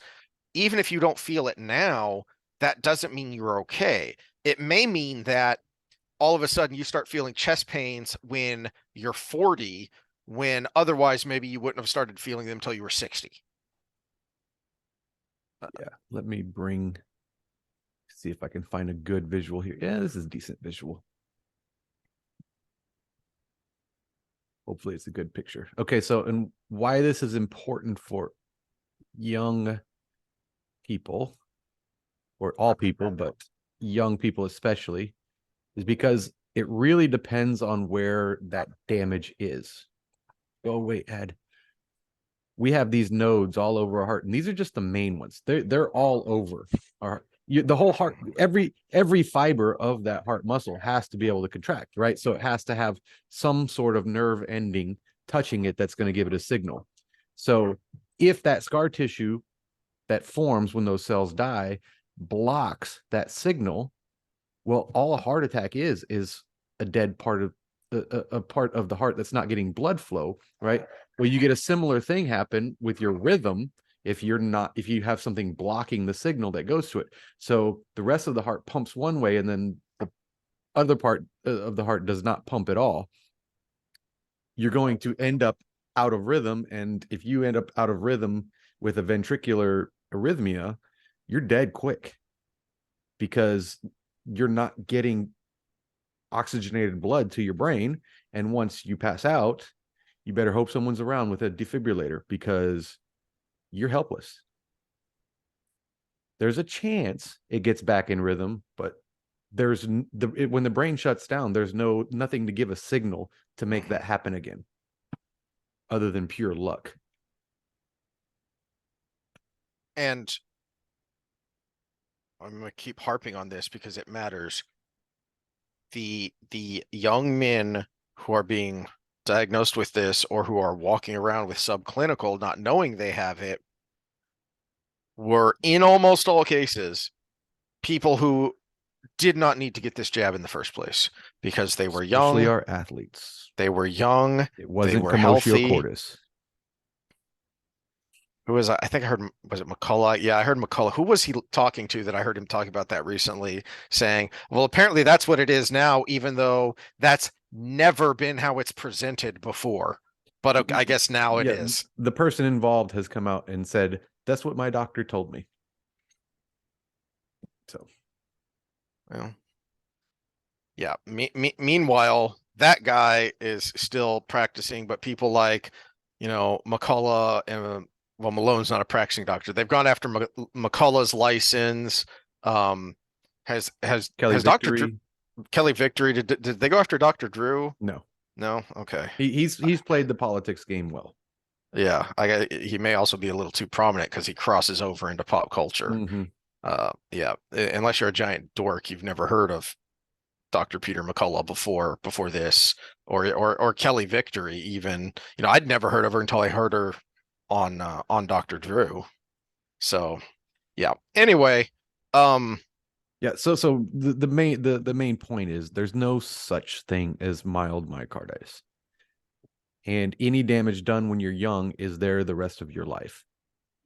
even if you don't feel it now, that doesn't mean you're okay. It may mean that all of a sudden you start feeling chest pains when you're 40, when otherwise maybe you wouldn't have started feeling them until you were 60. Yeah, let me see if I can find a good visual here. Yeah, this is a decent visual. Hopefully it's a good picture. Okay, so and why this is important for young people, or all people, but young people especially, is because it really depends on where that damage is. Oh, wait, Ed. We have these nodes all over our heart, and these are just the main ones. They're all over our the whole heart. Every fiber of that heart muscle has to be able to contract, right? So it has to have some sort of nerve ending touching it that's going to give it a signal. So if that scar tissue that forms when those cells die blocks that signal, well, all a heart attack is a dead part of a part of the heart that's not getting blood flow, right? Well, you get a similar thing happen with your rhythm if you have something blocking the signal that goes to it. So the rest of the heart pumps one way, and then the other part of the heart does not pump at all. You're going to end up out of rhythm, and if you end up out of rhythm with a ventricular arrhythmia, you're dead quick because you're not getting oxygenated blood to your brain. And once you pass out, you better hope someone's around with a defibrillator because you're helpless. There's a chance it gets back in rhythm, but when the brain shuts down, there's nothing to give a signal to make that happen again other than pure luck. And I'm going to keep harping on this because it matters. The young men who are being diagnosed with this or who are walking around with subclinical, not knowing they have it, were in almost all cases people who did not need to get this jab in the first place because they were Especially young, our athletes. they were young, It they wasn't were commotio healthy. cordis. Who was I think I heard, was it McCullough? Yeah, I heard McCullough. Who was he talking to that I heard him talk about that recently, saying, well, apparently that's what it is now, even though that's never been how it's presented before. But I guess now it Yeah, is. the person involved has come out and said, that's what my doctor told me. So, Well, yeah. Meanwhile, that guy is still practicing, but people like, McCullough and well, Malone's not a practicing doctor. They've gone after McCullough's license. Um, has Kelly has Dr. Drew, Victory, Kelly Victory, did they go after Dr. Drew? no. No? Okay. He's played the politics game well. Yeah, he may also be a little too prominent because he crosses over into pop culture. Mm-hmm. Yeah, unless you're a giant dork, you've never heard of Dr. Peter McCullough before this, or Kelly Victory even. I'd never heard of her until I heard her on Dr. Drew. So yeah. Anyway, um, Yeah, so the main point is there's no such thing as mild myocarditis. And any damage done when you're young is there the rest of your life.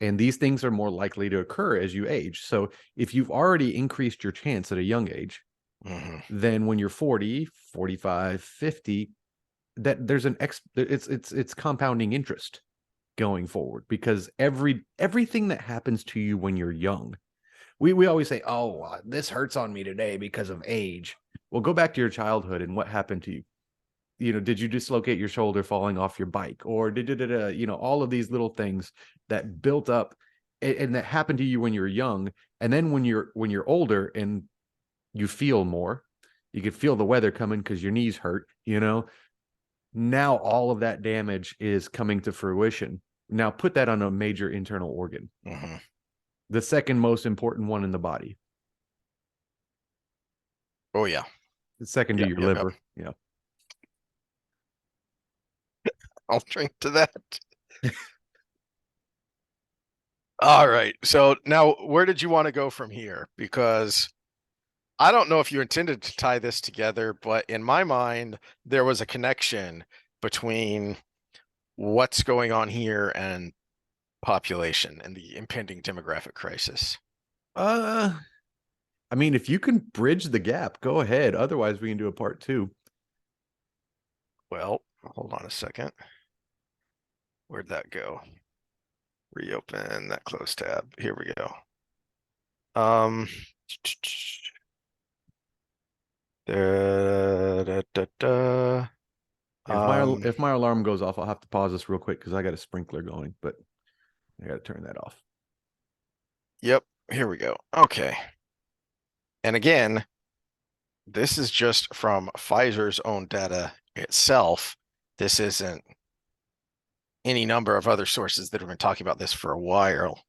And these things are more likely to occur as you age. So if you've already increased your chance at a young age, mhm, then when you're 40, 45, 50, that there's it's compounding interest going forward because everything that happens to you when you're young, we always say, oh, this hurts on me today because of age. Well, go back to your childhood and what happened to you. Did you dislocate your shoulder falling off your bike, or all of these little things that built up and that happened to you when you're young, and then when you're older and you feel more, you could feel the weather coming because your knees hurt. Now all of that damage is coming to fruition. Now put that on a major internal organ, mhm. the second most important one in the body, Oh yeah, the second to yep, your yep, yep. liver. Yeah. I'll drink to that. All right. So now, where did you want to go from here? Because I don't know if you intended to tie this together, but in my mind, there was a connection between what's going on here and population and the impending demographic crisis. uh I mean, if you can bridge the gap, go ahead. Otherwise, we can do a part two. Well, hold on a second. Where'd that go? Reopen that close tab. Here we go. Um, da, da, da, da. If my Um, if my alarm goes off, I'll have to pause this real quick because I got a sprinkler going, but I got to turn that off. yep. here we go. Okay. And again, this is just from Pfizer's own data itself. This isn't any number of other sources that have been talking about this for a while.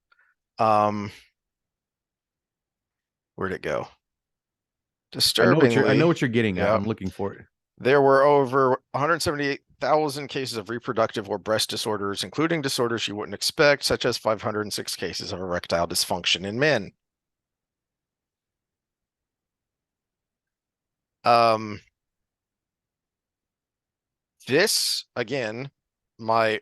Um, where'd it go? I know Disturbingly, what you're getting at. yeah, I'm looking for it. there were over 178,000 cases of reproductive or breast disorders, including disorders you wouldn't expect, such as 506 cases of erectile dysfunction in men. Um, this again, my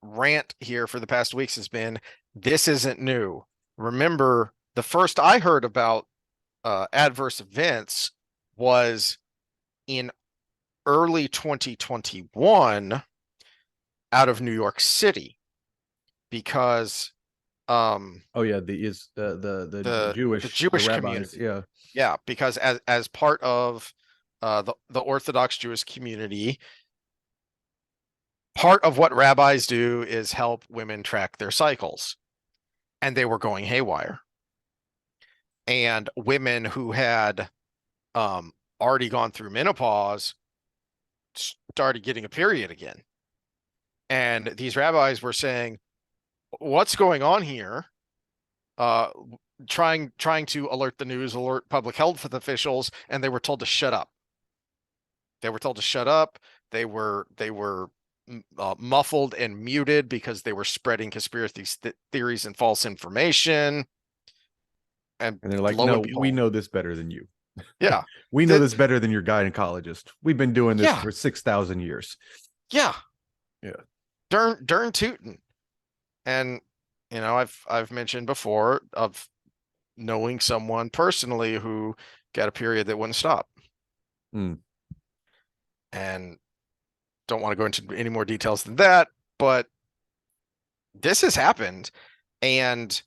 rant here for the past weeks has been this isn't new. Remember, the first I heard about adverse events was in early 2021 out of New York City because Oh yeah, the the Jewish, the Jewish rabbis. community. Yeah. Yeah, because as part of the Orthodox Jewish community, part of what rabbis do is help women track their cycles, and they were going haywire. And women who had already gone through menopause started getting a period again. And these rabbis were saying, "What's going on here?" Uh, trying to alert the news, alert public health officials, and they were told to shut up. They were told to shut up. They were muffled and muted because they were spreading conspiracy theories and false information. And And they're like, lo no, and we behold, know this better than you. yeah, We know that this better than your gynecologist. We've been doing this yeah, for 6,000 years. yeah, Yeah. darn tootin'. And I've mentioned before of knowing someone personally who got a period that wouldn't stop, Mm. and don't want to go into any more details than that, but this has happened, and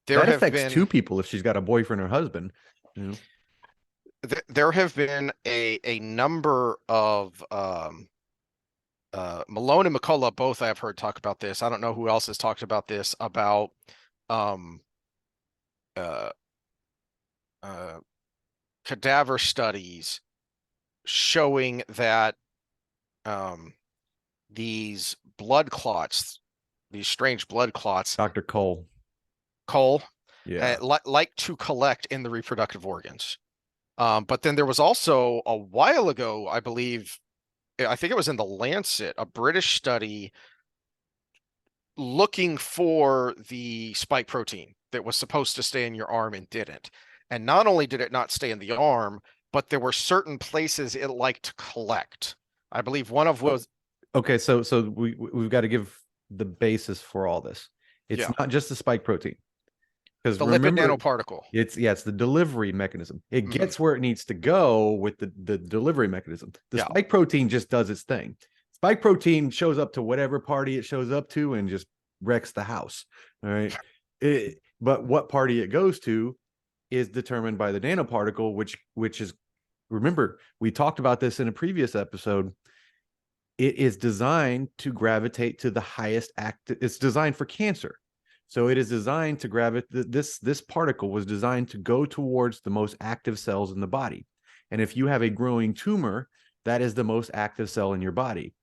there That have affects two been people if she's got a boyfriend or husband. You know? there have been a number of Malone and McCullough both I've heard talk about this. I don't know who else has talked about this about um uh uh cadaver studies showing that um these blood clots, these strange blood clots, Dr. Cole. Cole, Yeah. like to collect in the reproductive organs. But then there was also a while ago, I believe, I think it was in the Lancet, a British study looking for the spike protein that was supposed to stay in your arm and didn't. And not only did it not stay in the arm, but there were certain places it liked to collect. I believe one of Oh, was, okay, so we've got to give the basis for all this. It's yeah, not just the spike protein. Because the lipid remember, nanoparticle. it's the delivery mechanism. It Mhm. gets where it needs to go with the delivery mechanism. The Yeah. spike protein just does its thing. Spike protein shows up to whatever party it shows up to and just wrecks the house. All right. But what party it goes to is determined by the nanoparticle, which is, remember, we talked about this in a previous episode. It is designed to gravitate to the highest active. It's designed for cancer. So it is designed to gravitate. This particle was designed to go towards the most active cells in the body. And if you have a growing tumor, that is the most active cell in your body.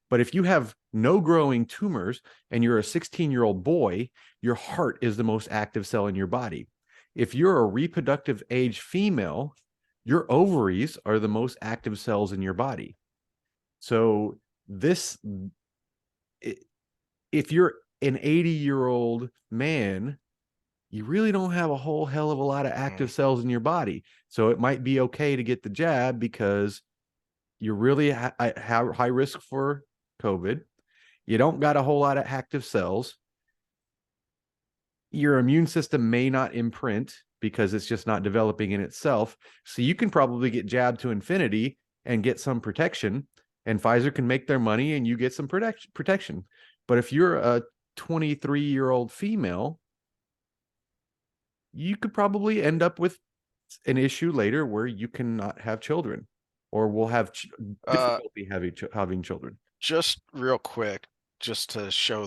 But if you have no growing tumors and you're a 16-year-old boy, your heart is the most active cell in your body. If you're a reproductive age female, your ovaries are the most active cells in your body. So this, if you're an 80-year-old man, you really don't have a whole hell of a lot of active Mm. cells in your body. So it might be okay to get the jab because you're really high risk for COVID. You don't got a whole lot of active cells. Your immune system may not imprint because it's just not developing in itself. So you can probably get jabbed to infinity and get some protection, and Pfizer can make their money and you get some protection. But if you're a 23-year-old female, you could probably end up with an issue later where you cannot have children or will have Uh, difficulty having children. just real quick, just to show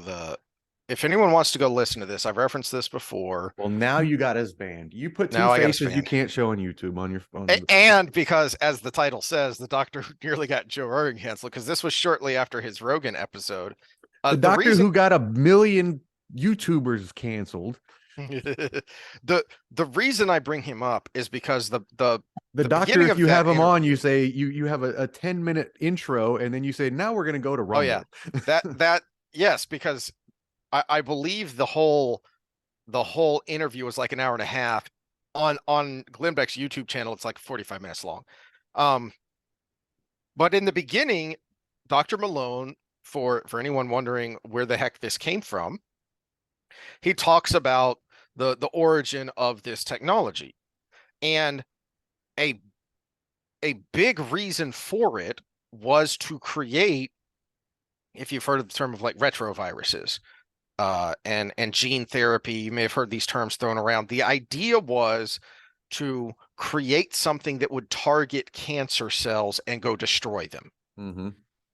if anyone wants to go listen to this, I've referenced this before. Well, now you got us banned. You put two Now I got us faces you banned. can't show on YouTube on your phone. And because, as the title says, the doctor who nearly got Joe Rogan canceled, because this was shortly after his Rogan episode. The The doctor reason who got 1 million YouTubers canceled. the reason I bring him up is because The the doctor, beginning if of you that have him on, you interview. say you have a 10-minute intro, and then you say, now we're going to go to Oh yeah, Rumble. that yes, because I believe the whole interview was like an hour and a half. On Glenn Beck's YouTube channel, it's like 45 minutes long. But in the beginning, Dr. Malone, for anyone wondering where the heck this came from, he talks about the origin of this technology. And a a big reason for it was to create, if you've heard of the term of like retroviruses, and gene therapy, you may have heard these terms thrown around. The idea was to create something that would target cancer cells and go destroy them. Mm-hmm.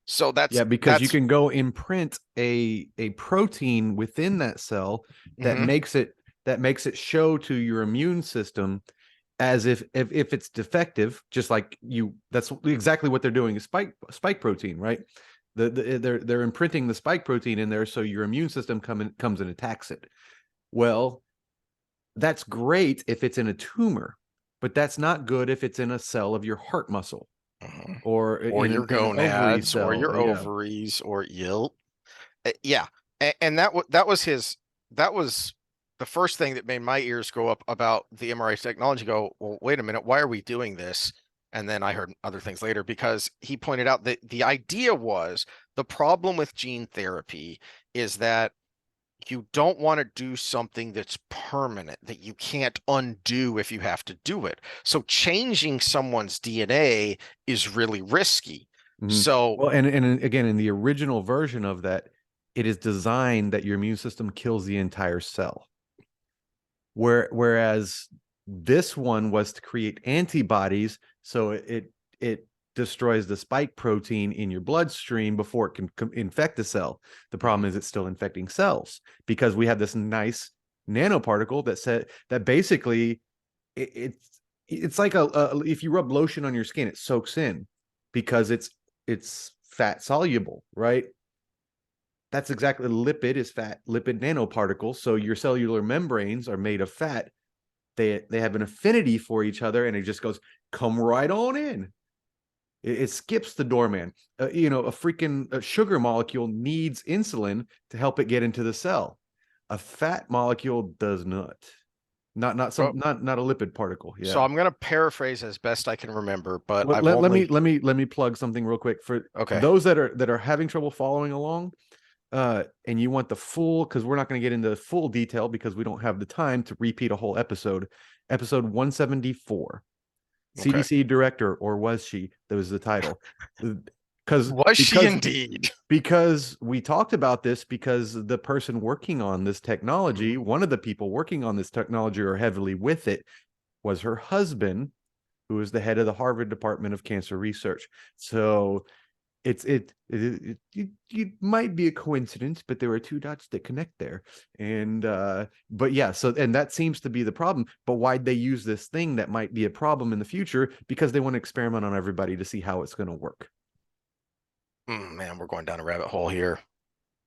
So Yeah, because you can go imprint a protein within that cell that mhm. makes it show to your immune system as if it's defective, just like that's exactly what they're doing is spike protein, right? They're imprinting the spike protein in there so your immune system comes and attacks it. Well, that's great if it's in a tumor, but that's not good if it's in a cell of your heart muscle Mhm. or Or in your an ovary gonads or cell. your Yeah. ovaries or yilt. Yeah. And that was his that was the first thing that made my ears go up about the MRI technology. Go, well, wait a minute, why are we doing this? And then I heard other things later because he pointed out that the idea was the problem with gene therapy is that you don't want to do something that's permanent, that you can't undo if you have to do it. So changing someone's DNA is really risky. Mhm. So, Well, and again, in the original version of that, it is designed that your immune system kills the entire cell. Whereas this one was to create antibodies, so it destroys the spike protein in your bloodstream before it can infect the cell. The problem is it's still infecting cells because we have this nice nanoparticle that basically it's like if you rub lotion on your skin, it soaks in because it's fat soluble, right? That's exactly, lipid is fat, lipid nanoparticles. So your cellular membranes are made of fat. They have an affinity for each other, and it just goes, come right on in. It skips the doorman. A freaking sugar molecule needs insulin to help it get into the cell. A fat molecule does not. well, Not a lipid particle. so Yeah. I'm going to paraphrase as best I can remember, but Well, I've only let me plug something real quick for okay. those that are having trouble following along, and you want the full, because we're not going to get into full detail because we don't have the time to repeat a whole episode. Episode 174, Okay. CDC director, or was she? That was the title. Because Was she because indeed? because we talked about this because the person working on this technology, Mhm. one of the people working on this technology or heavily with it, was her husband, who is the head of the Harvard Department of Cancer Research. So it might be a coincidence, but there are two dots that connect there. And but yeah, so and that seems to be the problem. But why'd they use this thing that might be a problem in the future? Because they want to experiment on everybody to see how it's going to work. Man, we're going down a rabbit hole here.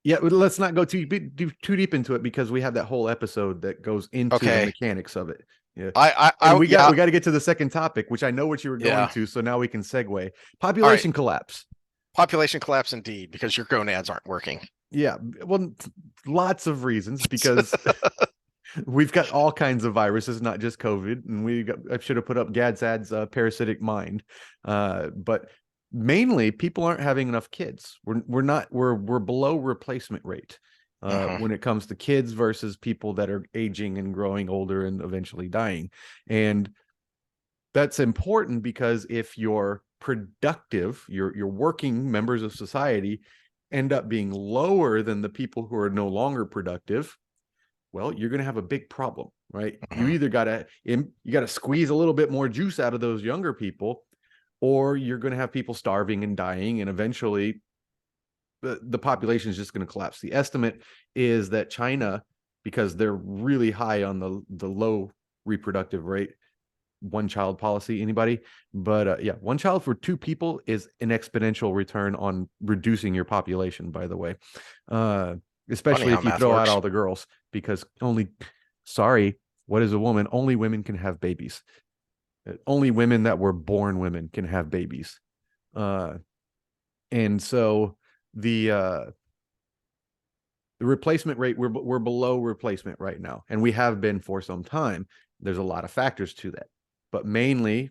Yeah, but let's not go too deep into it because we have that whole episode that goes into the Okay. mechanics of it. Yeah. And Yeah, we got to get to the second topic, which I know what you were going yeah. to, so now we can segue. All right. Population collapse. Population collapse indeed, because your gonads aren't working. Yeah, well, lots of reasons because we've got all kinds of viruses, not just COVID. And I should have put up Gadsad's parasitic mind, but mainly people aren't having enough kids. We're below replacement rate Mhm. when it comes to kids versus people that are aging and growing older and eventually dying. And that's important because if you're productive, your working members of society end up being lower than the people who are no longer productive, well, you're going to have a big problem, right? You Mhm. either got to squeeze a little bit more juice out of those younger people, or you're going to have people starving and dying, and eventually the population is just going to collapse. The estimate is that China, because they're really high on the low reproductive rate, one child policy, anybody? But yeah, one child for two people is an exponential return on reducing your population, by the way. Uh, Funny Especially how if you math throw out works. all the girls, because sorry, what is a woman? Only women can have babies. Only women that were born women can have babies. Uh, and so the the replacement rate, we're below replacement right now, and we have been for some time. There's a lot of factors to that, but mainly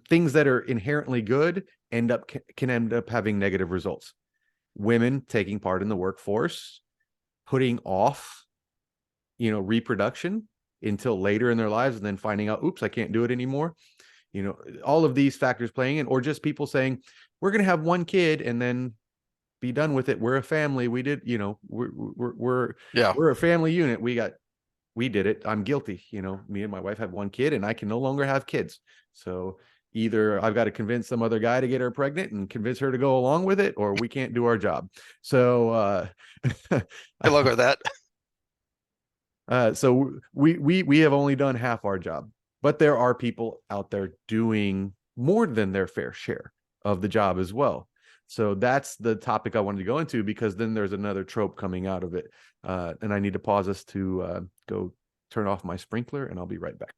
things that are inherently good can end up having negative results. Women taking part in the workforce, putting off, reproduction until later in their lives, and then finding out, oops, I can't do it anymore. All of these factors playing in, or just people saying, we're going to have one kid and then be done with it. We're a family. We did, Yeah. we're a family unit. We did it. I'm guilty. Me and my wife have one kid and I can no longer have kids. So either I've got to convince some other guy to get her pregnant and convince her to go along with it, or we can't do our job. So, Good luck with that. so we have only done half our job, but there are people out there doing more than their fair share of the job as well. So that's the topic I wanted to go into, because then there's another trope coming out of it. And I need to pause this to go turn off my sprinkler, and I'll be right back.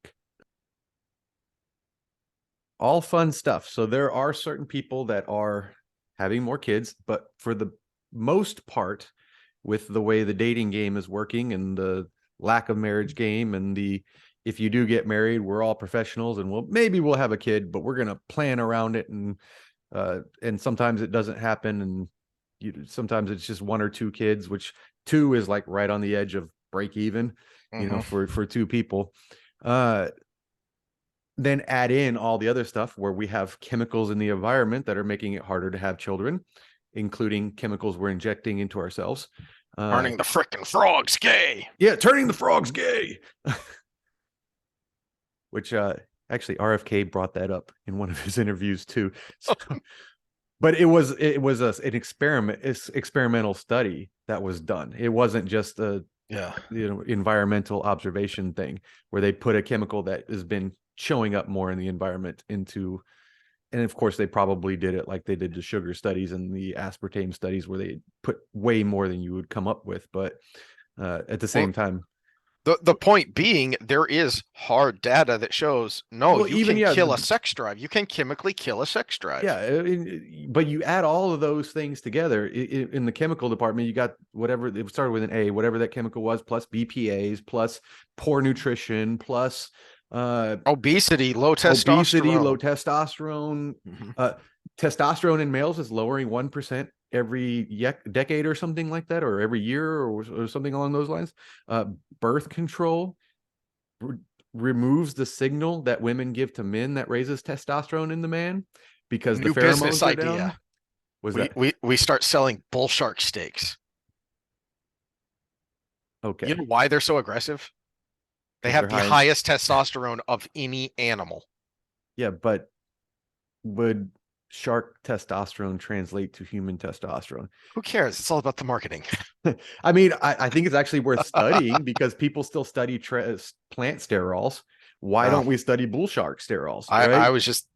All fun stuff. So there are certain people that are having more kids, but for the most part, with the way the dating game is working and the lack of marriage game and if you do get married, we're all professionals and maybe we'll have a kid, but we're going to plan around it. And sometimes it doesn't happen. And sometimes it's just one or two kids, which two is like right on the edge of break even, for two people. Then add in all the other stuff where we have chemicals in the environment that are making it harder to have children, including chemicals we're injecting into ourselves. Turning the frickin' frogs gay. Yeah, turning the frogs gay. Which actually RFK brought that up in one of his interviews too. So, but it was an experimental study that was done. It wasn't just a environmental observation thing where they put a chemical that has been showing up more in the environment into, and of course they probably did it like they did the sugar studies and the aspartame studies where they put way more than you would come up with. But at the same time, the point being, there is hard data that shows you even can kill a sex drive. You can chemically kill a sex drive. Yeah, but you add all of those things together in the chemical department. You got whatever it started with an A, whatever that chemical was, plus BPAs, plus poor nutrition, plus obesity, low obesity, low testosterone. testosterone. Testosterone in males is lowering 1% every decade or something like that, or every year, or something along those lines. Birth control removes the signal that women give to men that raises testosterone in the man, because the New business pheromones are down. idea. We start selling bull shark steaks. Okay. You know why they're so aggressive? They have the highest testosterone of any animal. Yeah, but would shark testosterone translate to human testosterone? Who cares? It's all about the marketing. I mean, I think it's actually worth studying because people still study plant sterols. Why don't we study bull shark sterols? Right? I was just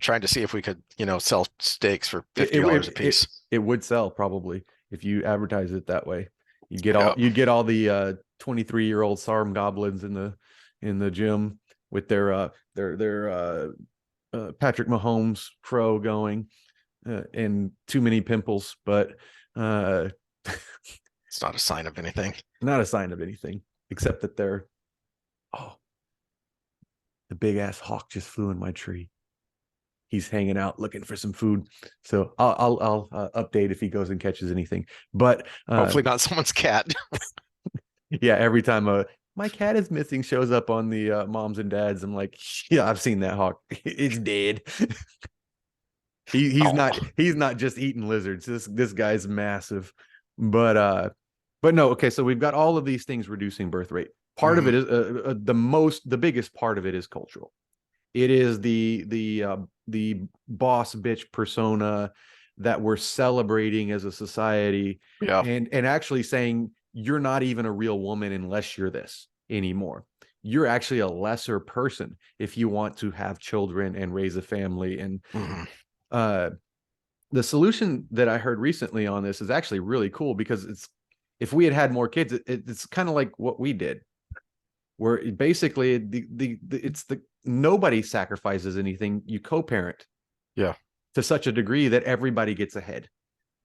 trying to see if we could, sell steaks for $50 a piece. It would sell probably if you advertise it that way. You get all the 23-year-old SARM goblins in the gym with their Patrick Mahomes fro going and too many pimples, but it's not a sign of anything. Not a sign of anything, except that the big ass hawk just flew in my tree. He's hanging out looking for some food. So I'll update if he goes and catches anything. But hopefully not someone's cat. Yeah, every time my cat is missing shows up on the moms and dads, I'm like, yeah, I've seen that hawk. It's dead. He's not just eating lizards. This guy's massive. But no, okay, so we've got all of these things reducing birth rate. Part of it is the biggest part of it is cultural. It is the boss bitch persona. that we're celebrating as a society, Yeah. and actually saying you're not even a real woman unless you're this anymore. You're actually a lesser person if you want to have children and raise a family. And Mhm. uh, the solution that I heard recently on this is actually really cool, because it's, if we had had more kids, it's kind of like what we did, where basically it's the nobody sacrifices anything. You co-parent Yeah. to such a degree that everybody gets ahead.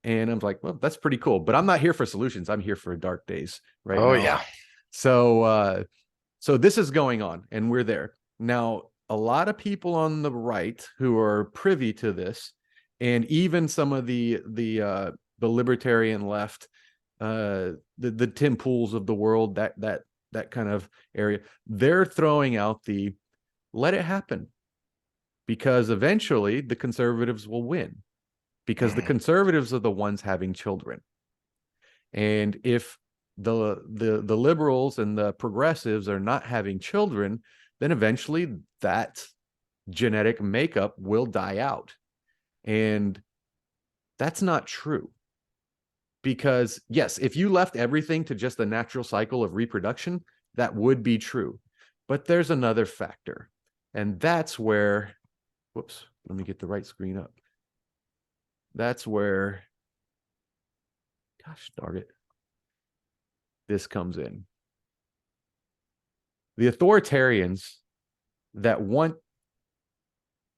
And I'm like, well, that's pretty cool. But I'm not here for solutions. I'm here for dark days right Oh now. yeah. So this is going on, and we're there. Now, a lot of people on the right who are privy to this, and even some of the libertarian left, the Tim Pools of the world, that kind of area, they're throwing out the let it happen, because eventually the conservatives will win, because the Mhm. conservatives are the ones having children. And if the liberals and the progressives are not having children, then eventually that genetic makeup will die out. And that's not true. Because yes, if you left everything to just the natural cycle of reproduction, that would be true. But there's another factor. And that's where, whoops, let me get the right screen up. That's where, gosh darn it, this comes in. The authoritarians that want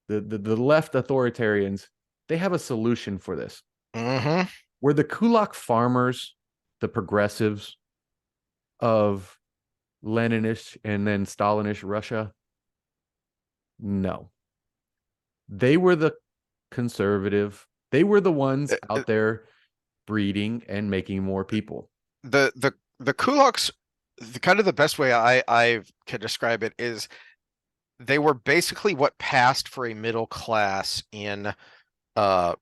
the left authoritarians, they have a solution for this. Mhm. Were the kulak farmers the progressives of Leninish and then Stalinish Russia? No. They were the conservative. They were the ones out there breeding and making more people. The kulaks, kind of the best way I can describe it is they were basically what passed for a middle class in uh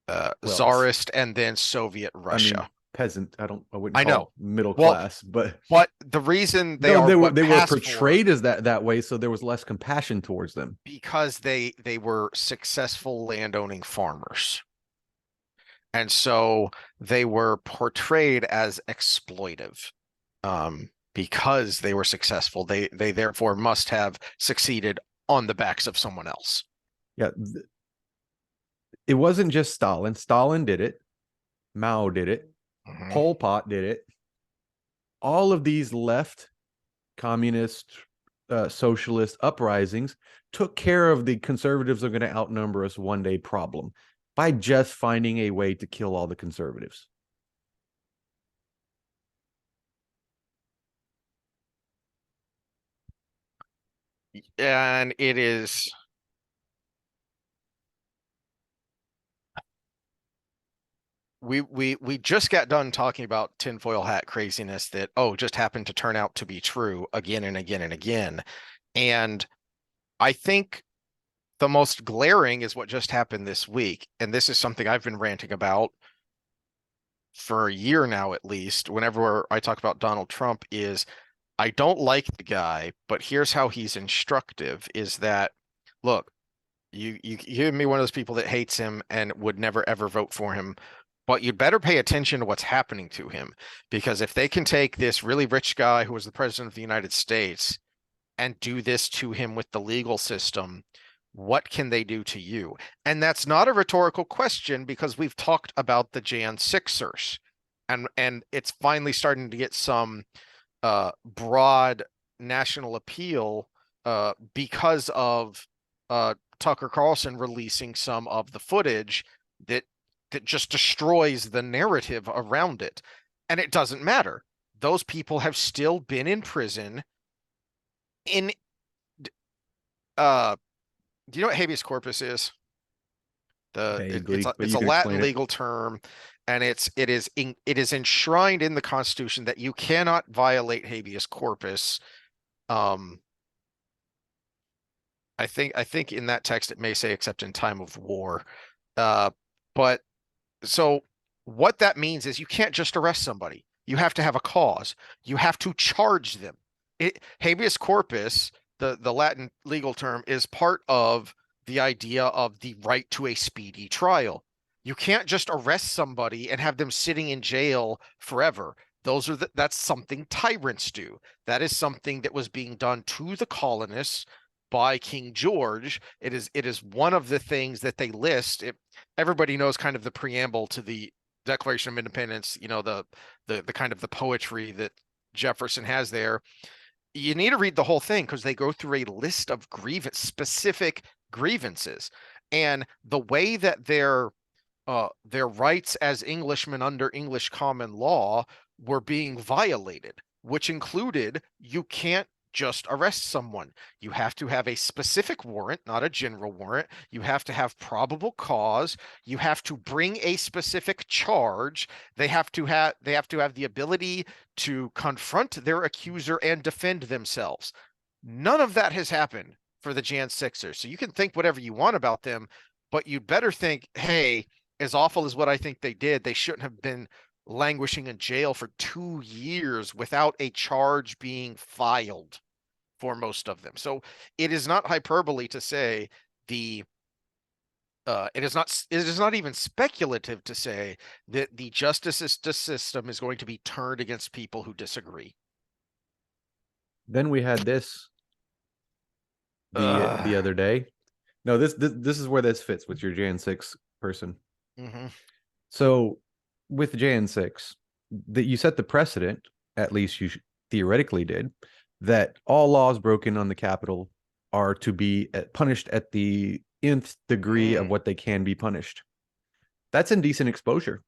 Well, Tsarist and then Soviet I mean, Russia. peasant. I wouldn't I know. call middle Well, class, but but the reason they no, are what they were passed for, portrayed as that way, so there was less compassion towards them. because they were successful landowning farmers. And so they were portrayed as exploitive. Because they were successful. They therefore must have succeeded on the backs of someone else. Yeah, it wasn't just Stalin. Stalin did it. Mao did it. Mhm. Pol Pot did it. All of these left communist, socialist uprisings took care of the conservatives are going to outnumber us one day problem by just finding a way to kill all the conservatives. And it is we just got done talking about tinfoil hat craziness that just happened to turn out to be true again and again and again. And I think the most glaring is what just happened this week. And this is something I've been ranting about for a year now, at least, whenever I talk about Donald Trump, is I don't like the guy, but here's how he's instructive is that, look, you give me one of those people that hates him and would never ever vote for him, but you'd better pay attention to what's happening to him, because if they can take this really rich guy who was the president of the United States and do this to him with the legal system, what can they do to you? And that's not a rhetorical question, because we've talked about the Jan Sixers, and it's finally starting to get some broad national appeal because of Tucker Carlson releasing some of the footage that just destroys the narrative around it. And it doesn't matter. Those people have still been in prison in uh do you know what habeas corpus is? It's Vaguely, but it's you a can Latin explain it. legal term, and it is enshrined in the Constitution that you cannot violate habeas corpus. Um, I think in that text it may say except in time of war. Uh, but so what that means is you can't just arrest somebody. You have to have a cause. You have to charge them. Habeas corpus, the Latin legal term, is part of the idea of the right to a speedy trial. You can't just arrest somebody and have them sitting in jail forever. That's something tyrants do. That is something that was being done to the colonists by King George. It is one of the things that they list. Everybody knows kind of the preamble to the Declaration of Independence, the kind of the poetry that Jefferson has there. You need to read the whole thing because they go through a list of specific grievances, and the way that their rights as Englishmen under English common law were being violated, which included you can't just arrest someone. You have to have a specific warrant, not a general warrant. You have to have probable cause. You have to bring a specific charge. They have to have the ability to confront their accuser and defend themselves. None of that has happened for the Jan Sixers. So you can think whatever you want about them, but you'd better think, hey, as awful as what I think they did, they shouldn't have been languishing in jail for 2 years without a charge being filed for most of them. So it is not hyperbole to say the it is not even speculative to say that the justice system is going to be turned against people who disagree. Then we had this the Uh, other day. No, this is where this fits with your Jan 6 person. mhm. So with Jan 6, that you set the precedent, at least you theoretically did, that all laws broken on the Capitol are to be punished at the nth degree of Mm, what they can be punished. That's indecent exposure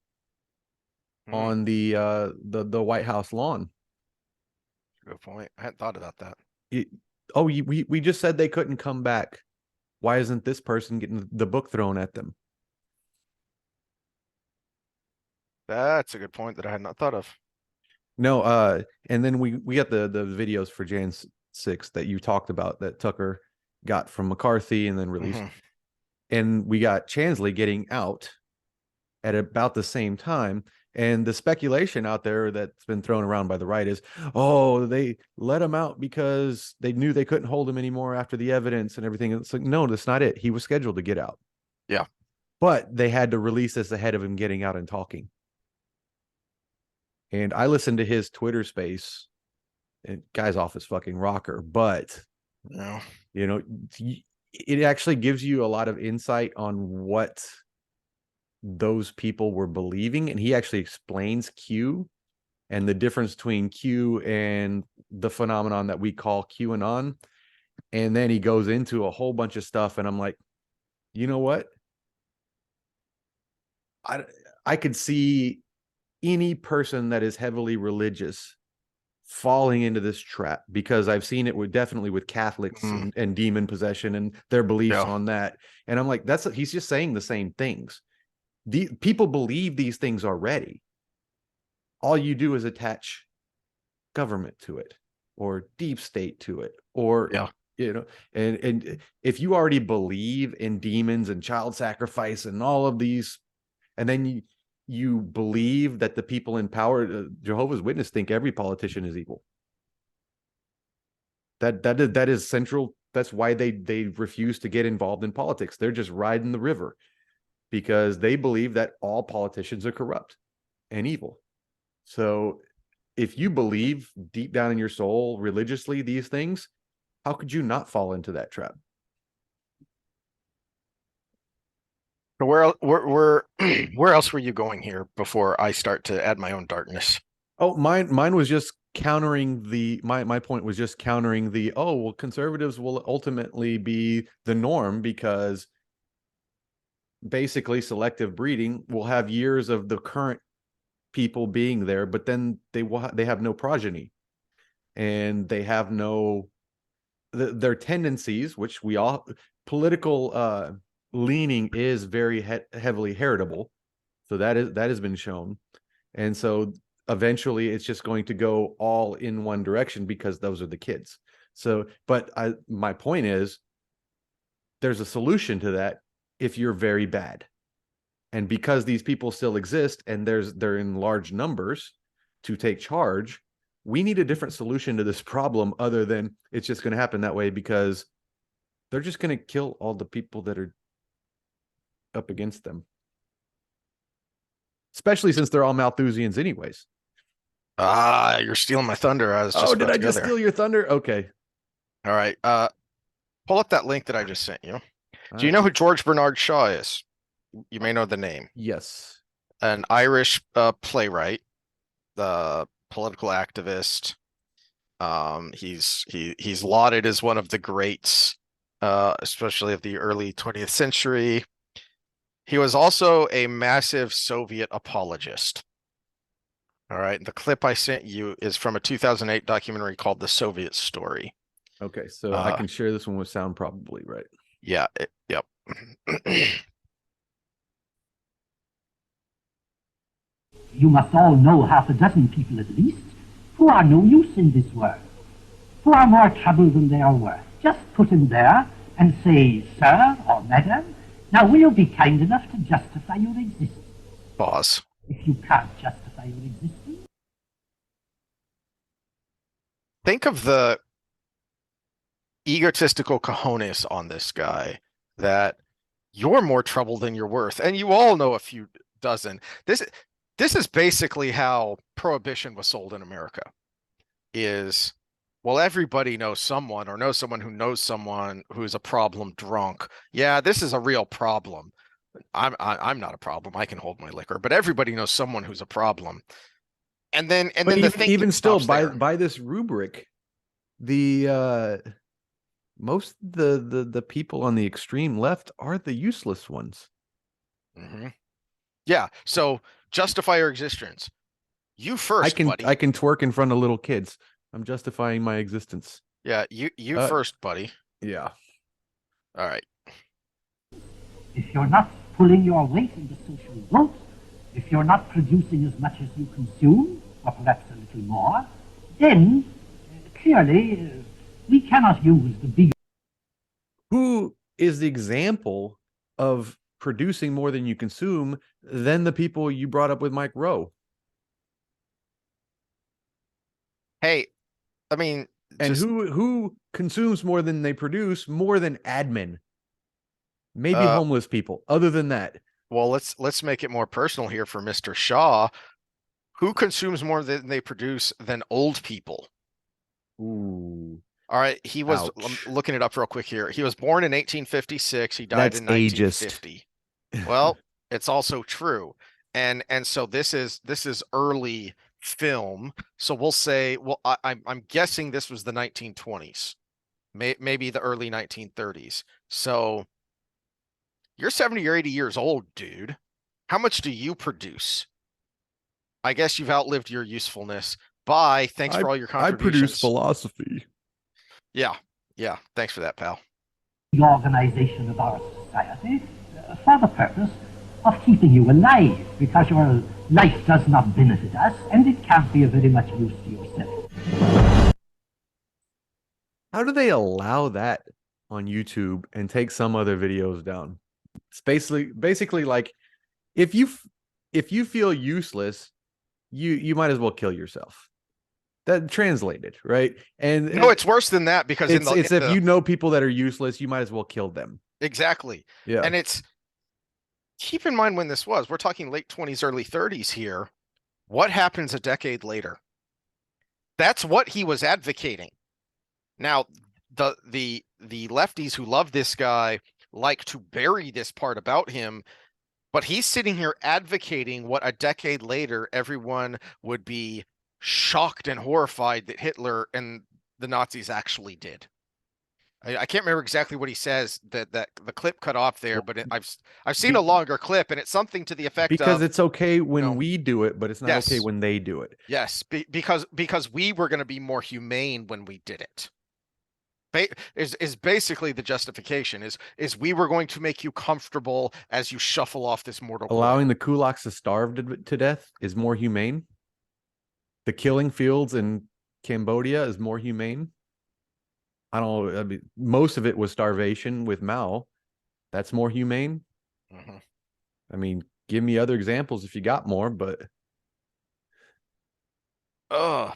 mm. on the White House lawn. Good point. I hadn't thought about that. It, we just said they couldn't come back. Why isn't this person getting the book thrown at them? That's a good point that I had not thought of. No, and then we got the videos for Jan 6 that you talked about that Tucker got from McCarthy and then released. Mhm. And we got Chansley getting out at about the same time. And the speculation out there that's been thrown around by the right is, oh, they let him out because they knew they couldn't hold him anymore after the evidence and everything. It's like, no, that's not it. He was scheduled to get out. Yeah. But they had to release this ahead of him getting out and talking. And I listened to his Twitter space, and guy's off his fucking rocker, but No. you know, it actually gives you a lot of insight on what those people were believing. And he actually explains Q and the difference between Q and the phenomenon that we call QAnon. And then he goes into a whole bunch of stuff. And I'm like, you know what? I, I could see any person that is heavily religious falling into this trap because I've seen it definitely with Catholics Mm, and demon possession and their beliefs yeah. on that. And I'm like, he's just saying the same things. People believe these things already. All you do is attach government to it or deep state to it or Yeah. and if you already believe in demons and child sacrifice and all of these, and then you believe that the people in power, Jehovah's Witness, think every politician is evil. That is central. That's why they refuse to get involved in politics. They're just riding the river because they believe that all politicians are corrupt and evil. So if you believe deep down in your soul religiously these things, how could you not fall into that trap? So where where else were you going here before I start to add my own darkness? Oh, mine was just countering my point was just countering the, oh, well, conservatives will ultimately be the norm because basically selective breeding will have years of the current people being there, but then they have no progeny and they have no their tendencies, which we all political leaning is very heavily heritable, so that has been shown, and so eventually it's just going to go all in one direction because those are the kids. So, but my point is, there's a solution to that if you're very bad, and because these people still exist and they're in large numbers to take charge, we need a different solution to this problem other than it's just going to happen that way because they're just going to kill all the people that are up against them. especially since they're all Malthusians anyways. Ah, you're stealing my thunder. I was Oh, just did about I to go just there. steal your thunder? Okay. All right. Pull up that link that I just sent you. All Do you right. know who George Bernard Shaw is? You may know the name. Yes. An Irish playwright, the political activist. He's lauded as one of the greats, especially of the early 20th century. He was also a massive Soviet apologist. All right. The clip I sent you is from a 2008 documentary called The Soviet Story. Okay. So I Uh, can share this one with sound probably, right? yeah, yep. You must all know half a dozen people at least who are no use in this world, who are more trouble than they are worth. Just put him there and say, sir or madam, now will you be kind enough to justify your existence? Pause. If you can't justify your existence, Think of the egotistical cojones on this guy that you're more trouble than you're worth. And you all know a few dozen. This is basically how prohibition was sold in America is, well, everybody knows someone or knows someone who's a problem drunk. Yeah, this is a real problem. I'm not a problem. I can hold my liquor, but everybody knows someone who's a problem. And But then the even thinking still, stops by there. by this rubric, the most the people on the extreme left are the useless ones. Hmm. Yeah. So justify your existence. You first, I buddy. can twerk in front of little kids. I'm justifying my existence. Yeah, you Uh, first, buddy. yeah. All right. if you're not pulling your weight in the social vote, if you're not producing as much as you consume, or perhaps a little more, then clearly we cannot use the big Who is the example of producing more than you consume than the people you brought up with Mike Rowe? Hey, I mean, And just who consumes more than they produce, more than admin? Maybe uh homeless people. Other than that, well, let's make it more personal here for Mr. Shaw. Who consumes more than they produce than old people? ooh, All right, I'm ouch. looking it up real quick here. He was born in 1856, he died That's in ageist. 1950. Well, it's also true. And so this is early film. So we'll say, well, I'm guessing this was the 1920s, maybe the early 1930s. So you're 70 or 80 years old, dude. How much do you produce? I guess you've outlived your usefulness. Bye. Thanks I for all your I produce contributions. philosophy. Yeah. Yeah. Thanks for that, pal. organization of our society for the purpose of keeping you alive, because your life does not benefit us and it can't be of very much use to yourself. How do they allow that on YouTube and take some other videos down? It's basically like if you feel useless, you might as well kill yourself. That translated, right? And No, it's worse than that because it's in if the you know people that are useless, you might as well kill them. exactly. Yeah. And it's keep in mind when this was. We're talking late 20s, early 30s here. What happens a decade later? That's what he was advocating. Now, the lefties who love this guy like to bury this part about him, but he's sitting here advocating what a decade later everyone would be shocked and horrified that Hitler and the Nazis actually did. I can't remember exactly what he says that the clip cut off there, but I've seen a Be, longer clip and it's something to the effect because of, it's okay you when know, we do it, but it's not okay yes, when they do it. yes, because we were going to be more humane when we did it. Is basically the justification is we were going to make you comfortable as you shuffle off this mortal coil. Allowing the kulaks to starve to death is more humane. The killing fields in Cambodia is more humane. I don't know. I mean, most of it was starvation with Mao. That's more humane. Mhm. I mean, give me other examples if you got more, but Ugh.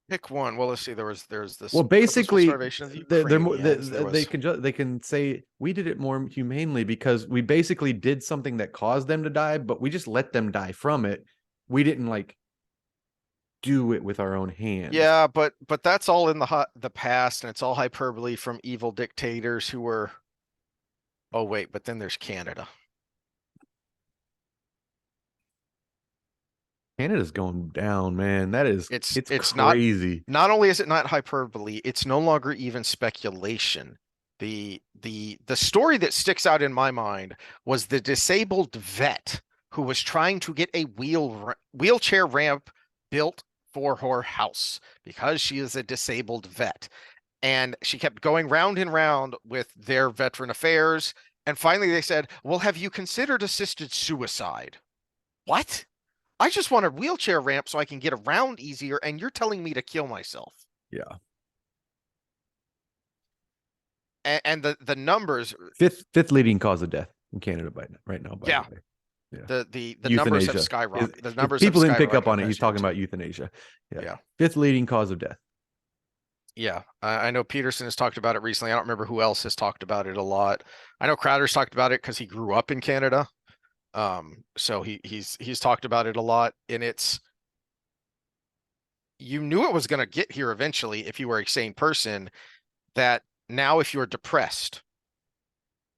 Pick one. Well, let's see. There's this Well, purposeful basically, starvation of the they're more, Ukrainians. There was they can say we did it more humanely because we basically did something that caused them to die, but we just let them die from it. We didn't like do it with our own hands. yeah, but that's all in the past, and it's all hyperbole from evil dictators who were. Oh wait, but then there's Canada. Canada's going down, man. That is It's crazy. not only is it not hyperbole, it's no longer even speculation. The story that sticks out in my mind was the disabled vet who was trying to get a wheelchair ramp built for her house because she is a disabled vet. And she kept going round and round with their veteran affairs. And finally they said, well, have you considered assisted suicide? What? I just want a wheelchair ramp so I can get around easier, and you're telling me to kill myself. Yeah. And the numbers, Fifth leading cause of death in Canada right now. By yeah, the way. Yeah. the numbers have Euthanasia. skyrocketed. The If numbers people have didn't pick up skyrocketed on it, he's last year, talking too. about euthanasia. Yeah. Fifth leading cause of death. Yeah, I know Peterson has talked about it recently. I don't remember who else has talked about it a lot. I know Crowder's talked about it because he grew up in Canada. So he's talked about it a lot, and you knew it was going to get here eventually if you were a sane person. That now, if you're depressed,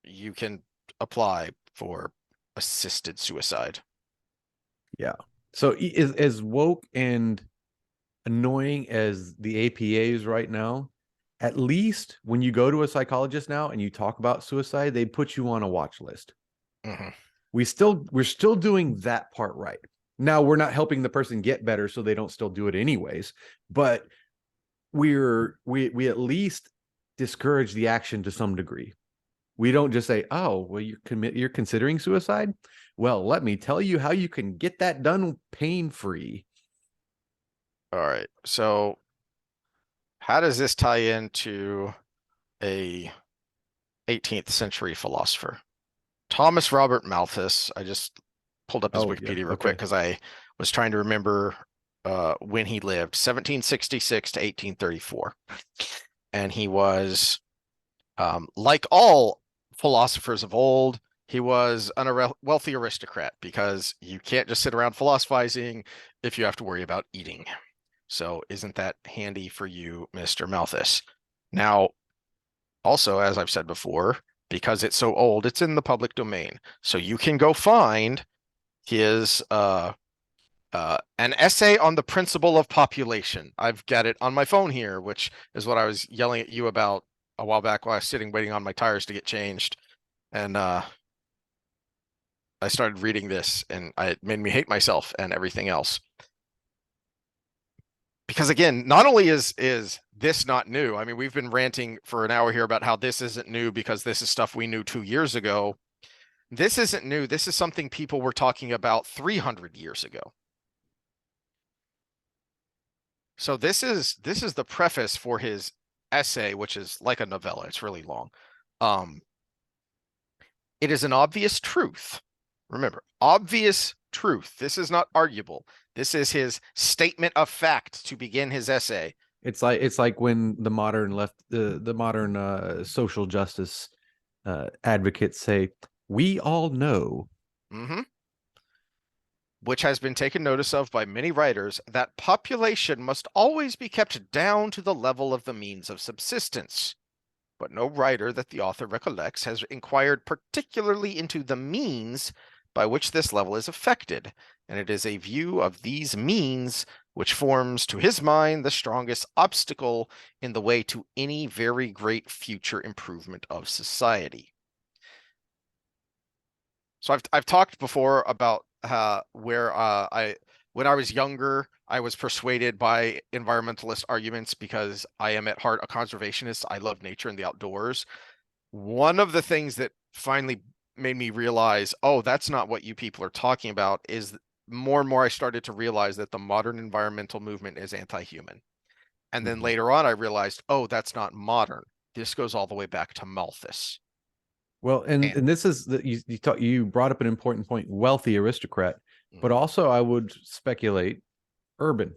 you can apply for assisted suicide. Yeah. So as woke and annoying as the APA is right now, at least when you go to a psychologist now and you talk about suicide, they put you on a watch list. Mm-hmm. We're still doing that part right. Now we're not helping the person get better, so they don't still do it anyways. But we at least discourage the action to some degree. We don't just say, "Oh, well, you're considering suicide. Well, let me tell you how you can get that done pain-free." All right. So how does this tie into a 18th century philosopher? Thomas Robert Malthus. I just pulled up his Wikipedia real quick because I was trying to remember when he lived, 1766 to 1834. And he was, like all philosophers of old, he was a wealthy aristocrat because you can't just sit around philosophizing if you have to worry about eating. So isn't that handy for you, Mr. Malthus? Now, also, as I've said before, because it's so old, it's in the public domain. So you can go find his an essay on the principle of population. I've got it on my phone here, which is what I was yelling at you about a while back while I was sitting waiting on my tires to get changed. And I started reading this, and it made me hate myself and everything else. Because again, not only is this not new, I mean, we've been ranting for an hour here about how this isn't new because this is stuff we knew 2 years ago. This isn't new. This is something people were talking about 300 years ago. So this is the preface for his essay, which is like a novella. It's really long. It is an obvious truth. Remember, obvious truth. This is not arguable. This is his statement of fact to begin his essay. It's like when the modern social justice advocates say, "We all know." Mm-hmm. Which has been taken notice of by many writers, that population must always be kept down to the level of the means of subsistence. But no writer that the author recollects has inquired particularly into the means by which this level is affected, and it is a view of these means which forms, to his mind, the strongest obstacle in the way to any very great future improvement of society. So I've talked before about where when I was younger, I was persuaded by environmentalist arguments because I am at heart a conservationist. I love nature and the outdoors. One of the things that finally made me realize, oh, that's not what you people are talking about, is more and more I started to realize that the modern environmental movement is anti-human. And then later on, I realized, oh, that's not modern. This goes all the way back to Malthus. Well, and this is you brought up an important point: wealthy aristocrat, but also I would speculate urban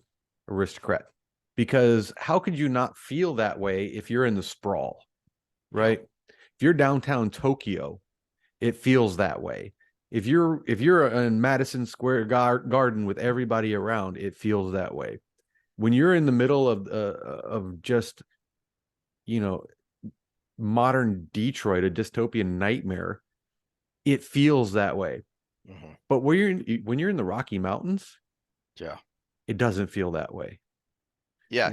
aristocrat. because how could you not feel that way if you're in the sprawl, right? If you're downtown Tokyo, it feels that way. If you're in Madison Square Garden with everybody around, it feels that way. When you're in the middle of just, you know, modern Detroit, a dystopian nightmare, it feels that way. Mm-hmm. But when you're in the Rocky Mountains, Yeah. it doesn't feel that way. Yeah,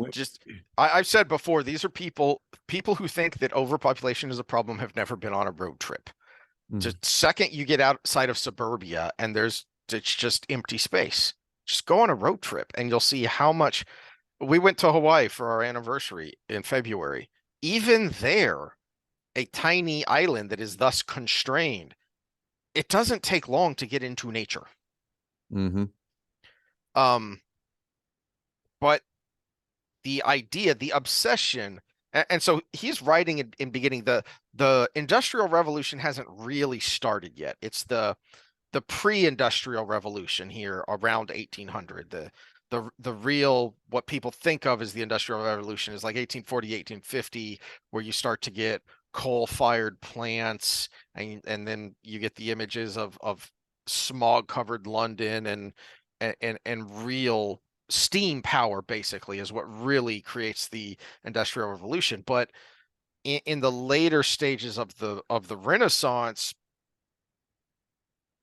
I've said before, these are people who think that overpopulation is a problem have never been on a road trip. Just second you get outside of suburbia and it's just empty space. Just go on a road trip and you'll see how much. We went to Hawaii for our anniversary in February. Even there, a tiny island that is thus constrained, it doesn't take long to get into nature. Mm-hmm. But the idea, the obsession, and so he's writing in beginning, the Industrial Revolution hasn't really started yet. It's the pre-industrial revolution here around 1800. The real, what people think of as the Industrial Revolution is like 1840, 1850, where you start to get coal-fired plants, and then you get the images of smog-covered London and real steam power basically is what really creates the Industrial Revolution. But in the later stages of the Renaissance,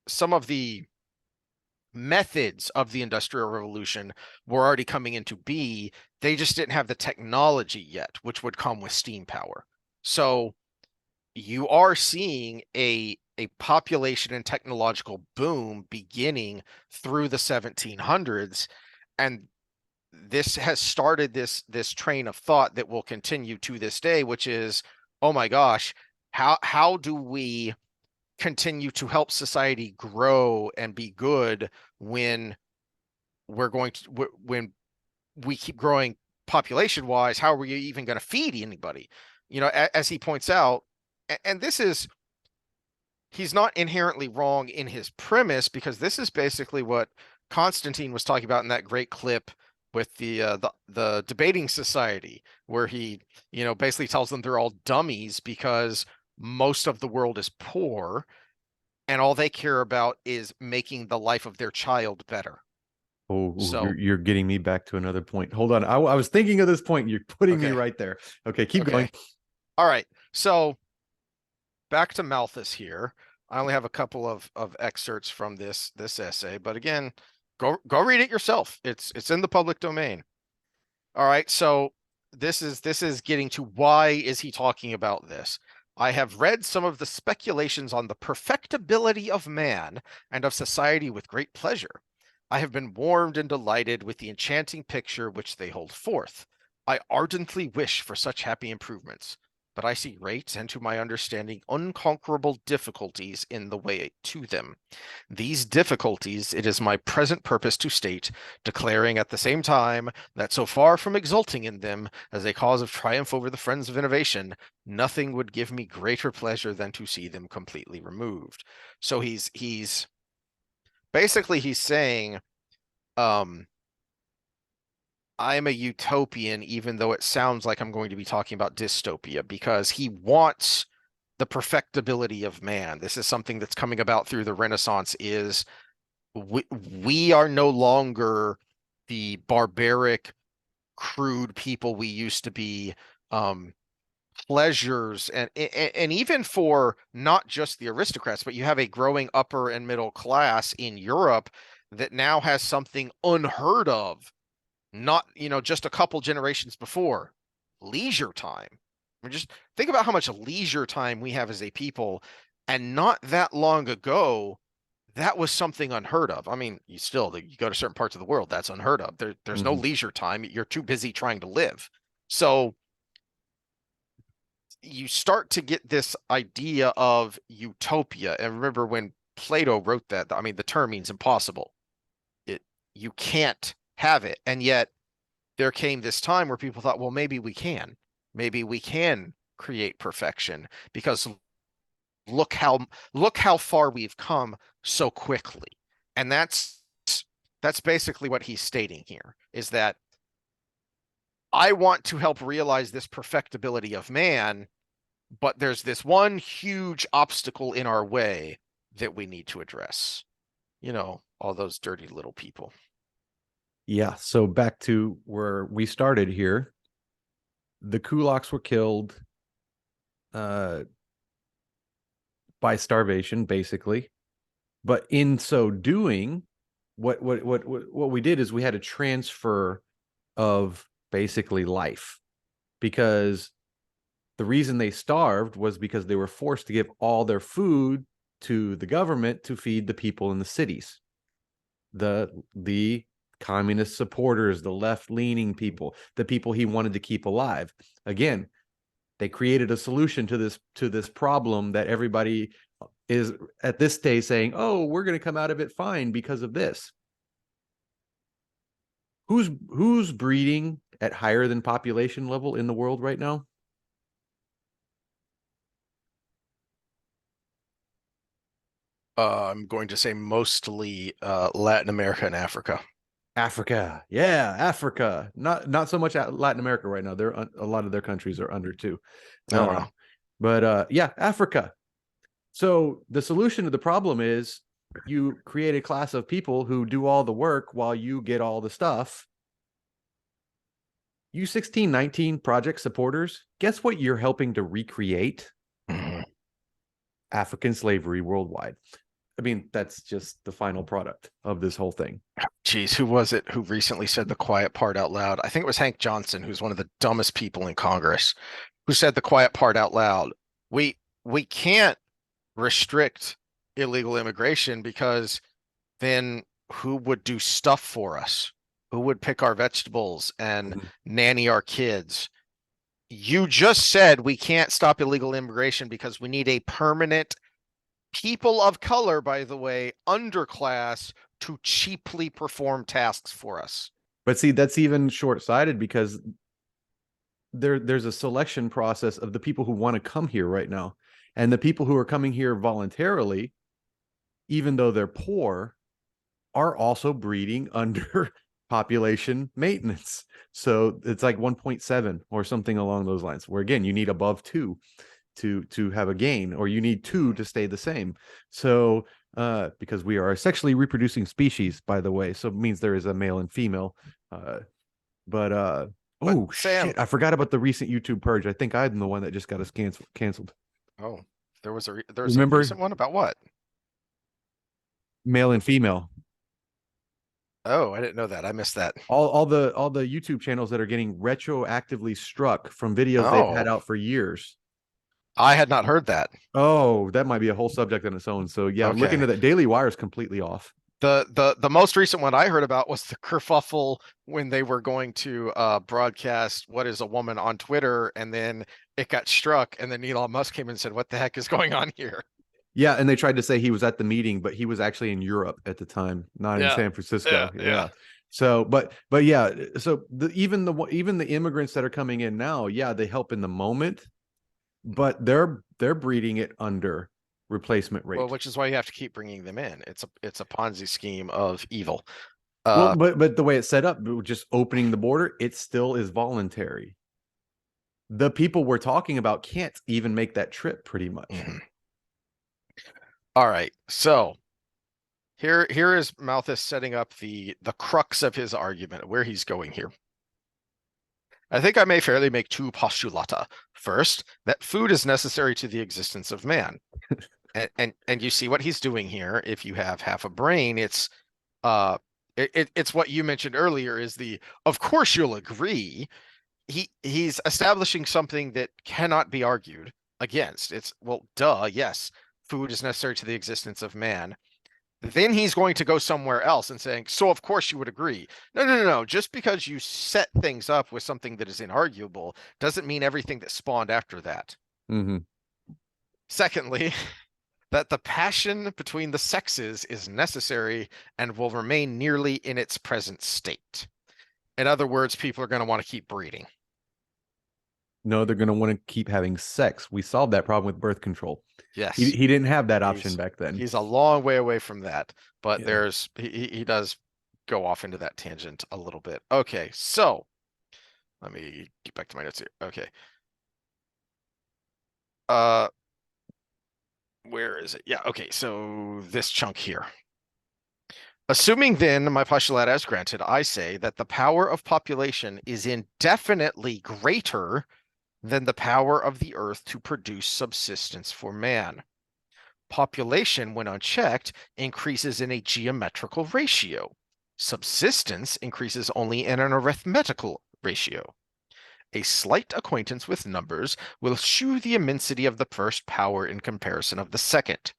some of the methods of the Industrial Revolution were already coming into being. They just didn't have the technology yet, which would come with steam power. So you are seeing a population and technological boom beginning through the 1700s, and this has started this train of thought that will continue to this day, which is, oh my gosh, how do we continue to help society grow and be good when when we keep growing population wise? How are we even going to feed anybody? As he points out, and this is, he's not inherently wrong in his premise, because this is basically what Constantine was talking about in that great clip with the debating society, where he, basically tells them they're all dummies because most of the world is poor and all they care about is making the life of their child better. Oh, So you're getting me back to another point. Hold on. I was thinking of this point. You're putting me okay. right there. Okay, keep Okay. going. All right. So back to Malthus here. I only have a couple of excerpts from this essay, but again, go read it yourself. It's in the public domain. All right. So this is getting to why is he talking about this? I have read some of the speculations on the perfectibility of man and of society with great pleasure. I have been warmed and delighted with the enchanting picture which they hold forth. I ardently wish for such happy improvements, but I see great and to my understanding unconquerable difficulties in the way to them. These difficulties it is my present purpose to state, declaring at the same time that so far from exulting in them as a cause of triumph over the friends of innovation, nothing would give me greater pleasure than to see them completely removed. So he's basically he's saying, I'm a utopian, even though it sounds like I'm going to be talking about dystopia, because he wants the perfectibility of man. This is something that's coming about through the Renaissance, is we are no longer the barbaric, crude people we used to be. Pleasures and even for not just the aristocrats, but you have a growing upper and middle class in Europe that now has something unheard of, not, just a couple generations before: leisure time. I mean, just think about how much leisure time we have as a people, and not that long ago that was something unheard of. I mean, you go to certain parts of the world, that's unheard of. There's no leisure time. You're too busy trying to live. So you start to get this idea of utopia. And remember when Plato wrote that, I mean, the term means impossible. You can't have it. And yet there came this time where people thought, well, maybe we can. Maybe we can create perfection, because look how far we've come so quickly. And that's basically what he's stating here, is that I want to help realize this perfectibility of man, but there's this one huge obstacle in our way that we need to address. You know, all those dirty little people. Yeah. So back to where we started here. The kulaks were killed by starvation, basically. But in so doing, what we did is we had a transfer of basically life, because the reason they starved was because they were forced to give all their food to the government to feed the people in the cities. The communist supporters, the left-leaning people, the people he wanted to keep alive. Again, they created a solution to this problem that everybody is at this day saying, oh, we're going to come out of it fine because of this. Who's breeding at higher than population level in the world right now? I'm going to say mostly Latin America and Africa. Africa. Yeah, Africa. Not so much Latin America right now. They're a lot of their countries are under too. Oh, wow. But yeah, Africa. So the solution to the problem is you create a class of people who do all the work while you get all the stuff. You 1619 project supporters, guess what you're helping to recreate? African slavery worldwide. I mean, that's just the final product of this whole thing. Geez, who was it who recently said the quiet part out loud? I think it was Hank Johnson, who's one of the dumbest people in Congress, who said the quiet part out loud. We can't restrict illegal immigration because then who would do stuff for us? Who would pick our vegetables and nanny our kids? You just said we can't stop illegal immigration because we need a permanent people of color, by the way, underclass to cheaply perform tasks for us. But see, that's even short-sighted because there's a selection process of the people who want to come here right now. And the people who are coming here voluntarily, even though they're poor, are also breeding under population maintenance. So it's like 1.7 or something along those lines, where again, you need above 2 to have a gain, or you need 2 to stay the same. So because we are a sexually reproducing species, by the way, so it means there is a male and female. But oh Sam, shit, I forgot about the recent YouTube purge. I think I'm the one that just got us canceled. Oh, there was a Remember? recent one about what? Male and female. Oh, I didn't know that. I missed that. All the YouTube channels that are getting retroactively struck from videos they've had out for years. I had not heard that. Oh, that might be a whole subject on its own. So yeah, Okay. look into that. Daily Wire is completely off. The most recent one I heard about was the kerfuffle when they were going to broadcast What is a Woman on Twitter, and then it got struck, and then Elon Musk came and said, what the heck is going on here? Yeah, and they tried to say he was at the meeting, but he was actually in Europe at the time, not in San Francisco. Yeah. So, but yeah, so even the immigrants that are coming in now, yeah, they help in the moment, but they're breeding it under replacement rate. Well, which is why you have to keep bringing them in. It's a Ponzi scheme of evil. Well, but the way it's set up, just opening the border, it still is voluntary. The people we're talking about can't even make that trip, pretty much. Mm-hmm. All right, so here is Malthus setting up the crux of his argument, where he's going here. I think I may fairly make 2 postulata. First, that food is necessary to the existence of man. and you see what he's doing here. If you have half a brain, it's what you mentioned earlier is of course you'll agree. He's establishing something that cannot be argued against. It's, well, duh, yes, food is necessary to the existence of man. Then he's going to go somewhere else and saying, so of course you would agree. No. Just because you set things up with something that is inarguable doesn't mean everything that spawned after that. Mm-hmm. Secondly, that the passion between the sexes is necessary and will remain nearly in its present state. In other words, people are going to want to keep breeding. No, they're going to want to keep having sex. We solved that problem with birth control. Yes. He didn't have that option back then. He's a long way away from that, but yeah. He does go off into that tangent a little bit. Okay, so Let me get back to my notes here. Okay. Uh, where is it? Yeah, okay, so this chunk here. Assuming then my postulate as granted, I say that the power of population is indefinitely greater than the power of the earth to produce subsistence for man. Population, when unchecked, increases in a geometrical ratio. Subsistence increases only in an arithmetical ratio. A slight acquaintance with numbers will shew the immensity of the first power in comparison of the second.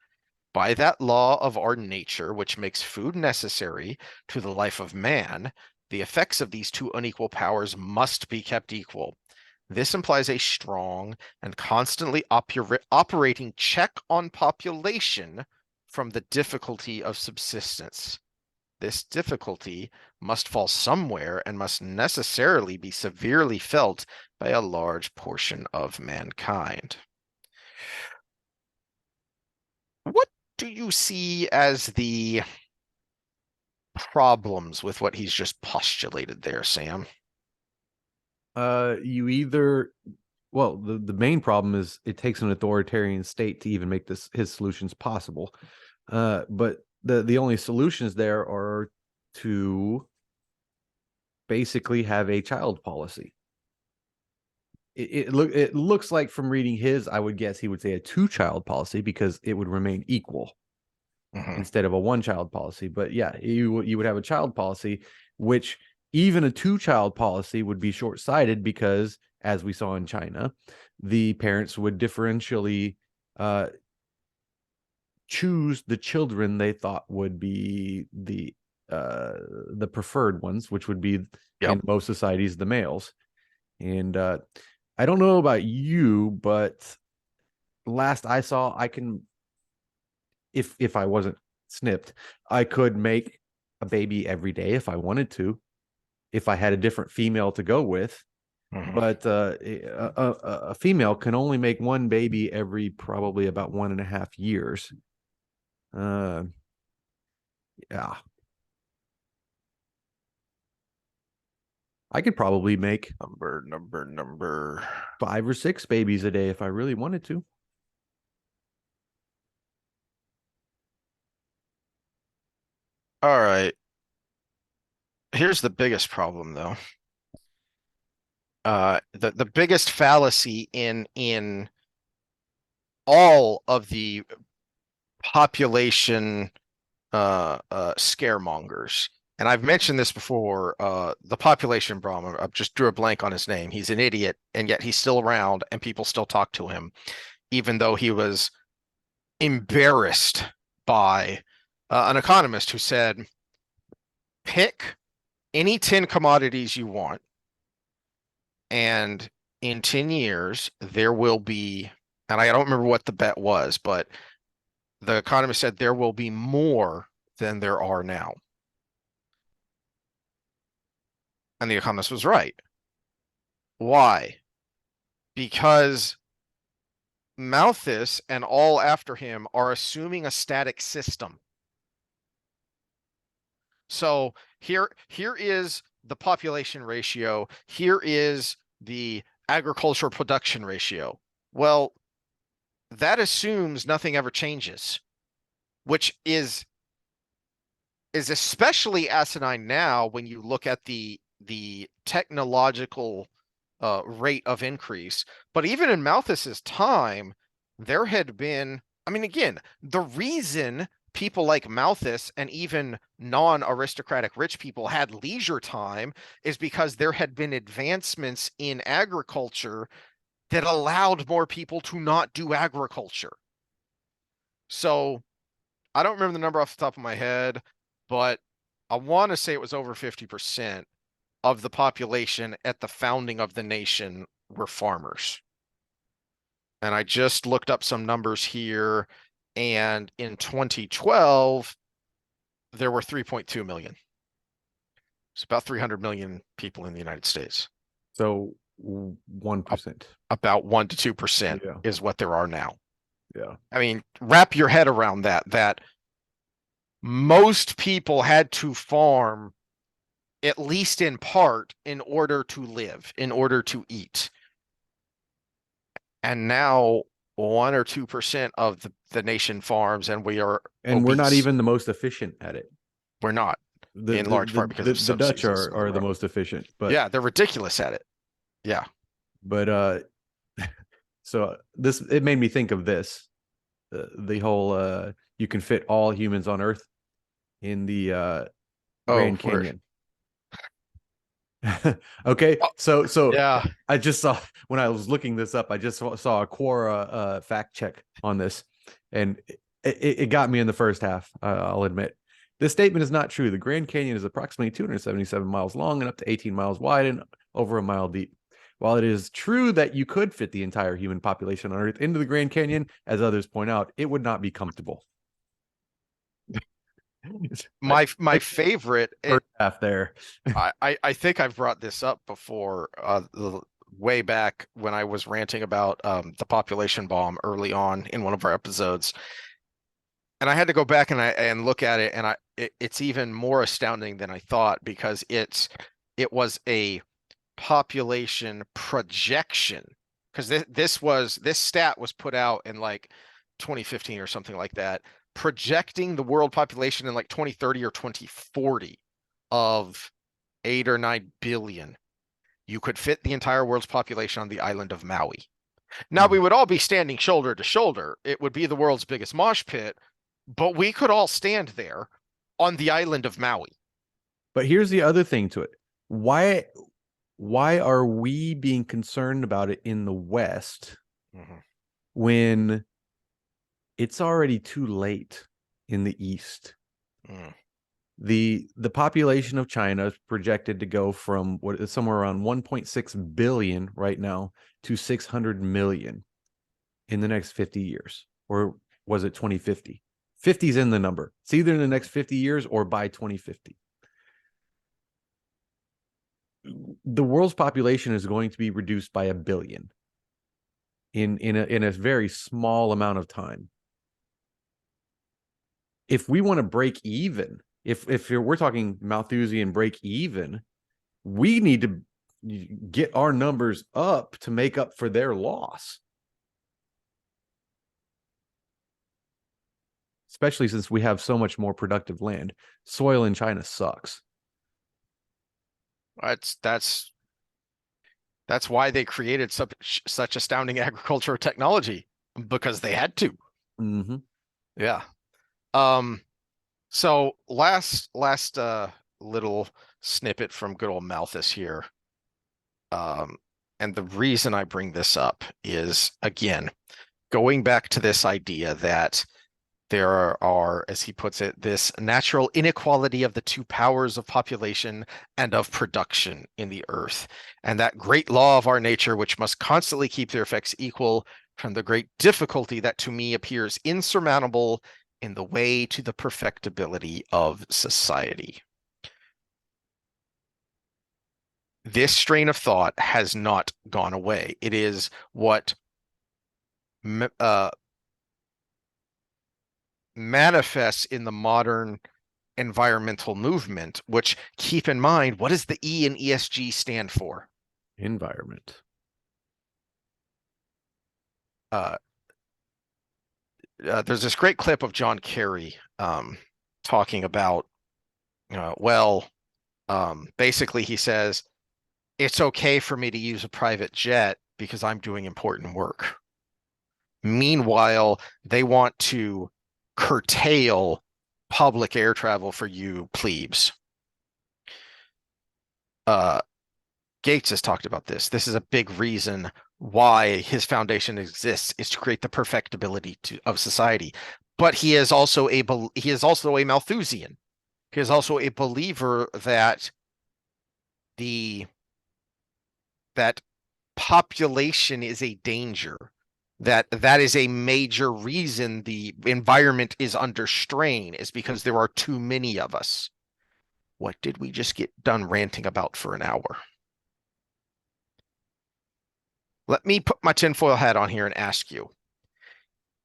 By that law of our nature, which makes food necessary to the life of man, the effects of these two unequal powers must be kept equal. This implies a strong and constantly operating check on population from the difficulty of subsistence. This difficulty must fall somewhere and must necessarily be severely felt by a large portion of mankind. What do you see as the problems with what he's just postulated there, Sam? You either, well, the main problem is it takes an authoritarian state to even make his solutions possible. But the only solutions there are to basically have a child policy. It looks like from reading his, I would guess he would say a 2-child policy because it would remain equal instead of a 1-child policy. But yeah, you would have a child policy, which even a 2-child policy would be short-sighted because, as we saw in China, the parents would differentially choose the children they thought would be the preferred ones, which would be in most societies the males. And I don't know about you, but last I saw, I can, if I wasn't snipped, I could make a baby every day if I wanted to, if I had a different female to go with. But a female can only make one baby every probably about 1.5 years. Yeah. I could probably make number 5 or 6 babies a day if I really wanted to. All right. Here's the biggest problem, though. The biggest fallacy in all of the population scaremongers, and I've mentioned this before, the population Brahma, I just drew a blank on his name. He's an idiot, and yet he's still around, and people still talk to him, even though he was embarrassed by an economist who said, pick any 10 commodities you want, and in 10 years, there will be, and I don't remember what the bet was, but the economist said there will be more than there are now. And the economist was right. Why? Because Malthus and all after him are assuming a static system. So here is the population ratio. Here is the agricultural production ratio. Well, that assumes nothing ever changes, which is especially asinine now when you look at the technological rate of increase. But even in Malthus's time, there had been, I mean, again, the reason people like Malthus and even non-aristocratic rich people had leisure time is because there had been advancements in agriculture that allowed more people to not do agriculture. So I don't remember the number off the top of my head, but I want to say it was over 50% of the population at the founding of the nation were farmers. And I just looked up some numbers here, and in 2012, there were 3.2 million. It's about 300 million people in the United States. So 1%. About 1 to 2% is what there are now. Yeah. I mean, wrap your head around that most people had to farm at least in part, in order to live, in order to eat. And now 1 or 2% of the nation farms, and we are And we're not obese. even the most efficient at it. We're not, in large part because of the Dutch subsidies. are the most efficient, but yeah, they're ridiculous at it. Yeah. But so it made me think of this, the whole you can fit all humans on Earth in the Grand Canyon. Okay, so yeah, I just saw, when I was looking this up, I just saw a Quora fact check on this, and it got me in the first half. I'll admit. This statement is not true. The Grand Canyon is approximately 277 miles long and up to 18 miles wide and over a mile deep. While it is true that you could fit the entire human population on Earth into the Grand Canyon, as others point out, it would not be comfortable. my favorite first half there. I think I've brought this up before, way back when I was ranting about the population bomb early on in one of our episodes. And I had to go back and look at it, and it's even more astounding than I thought, because it was a population projection, because this stat was put out in like 2015 or something like that, projecting the world population in like 2030 or 2040 of 8 or 9 billion. You could fit the entire world's population on the island of Maui. Now we would all be standing shoulder to shoulder. It would be the world's biggest mosh pit, but we could all stand there on the island of Maui. But here's the other thing to it. Why are we being concerned about it in the West when it's already too late in the East? The population of China is projected to go from what is somewhere around 1.6 billion right now to 600 million in the next 50 years. Or was it 2050? 50 is in the number. It's either in the next 50 years or by 2050. The world's population is going to be reduced by 1 billion in a very small amount of time. If we want to break even, if we're talking Malthusian break even, we need to get our numbers up to make up for their loss. Especially since we have so much more productive land. Soil in China sucks. That's why they created such astounding agricultural technology, because they had to. Yeah. So last little snippet from good old Malthus here. And the reason I bring this up is, again, going back to this idea that there are, as he puts it, this natural inequality of the two powers of population and of production in the earth, and that great law of our nature, which must constantly keep their effects equal, from the great difficulty that to me appears insurmountable in the way to the perfectibility of society. This strain of thought has not gone away. It is what manifests in the modern environmental movement, which, keep in mind, what does the E in ESG stand for? Environment. There's this great clip of John Kerry talking about, basically he says, it's okay for me to use a private jet because I'm doing important work. Meanwhile, they want to curtail public air travel for you plebes. Gates has talked about this. This is a big reason why his foundation exists, is to create the perfectibility of society. But he is also a Malthusian. He is also a believer that that population is a danger, that is a major reason the environment is under strain, is because there are too many of us. What did we just get done ranting about for an hour? Let me put my tinfoil hat on here and ask you,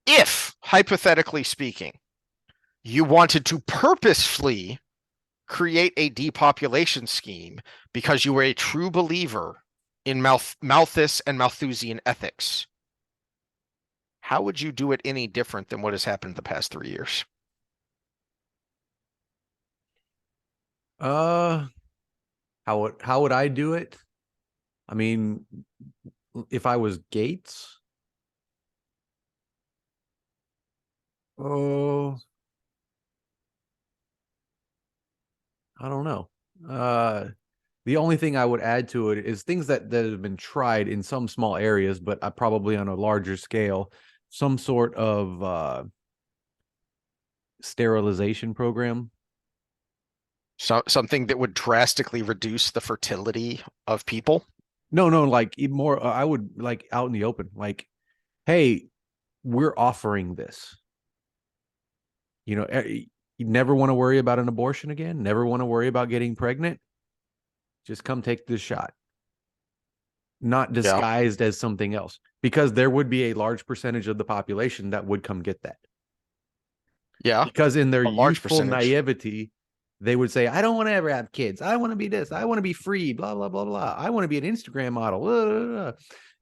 if, hypothetically speaking, you wanted to purposefully create a depopulation scheme because you were a true believer in Malthus and Malthusian ethics, how would you do it any different than what has happened the past 3 years? How would I do it? I mean, if I was Gates, oh, I don't know. The only thing I would add to it is things that have been tried in some small areas, but probably on a larger scale, some sort of sterilization program. So, something that would drastically reduce the fertility of people? No, like more. I would like out in the open, like, hey, we're offering this. You never want to worry about an abortion again. Never want to worry about getting pregnant. Just come take this shot. Not Yeah. disguised as something else, because there would be a large percentage of the population that would come get that. Yeah. Because in their A large youthful percentage. naivety, they would say, I don't want to ever have kids. I want to be this. I want to be free, blah, blah, blah, blah. I want to be an Instagram model. Blah, blah,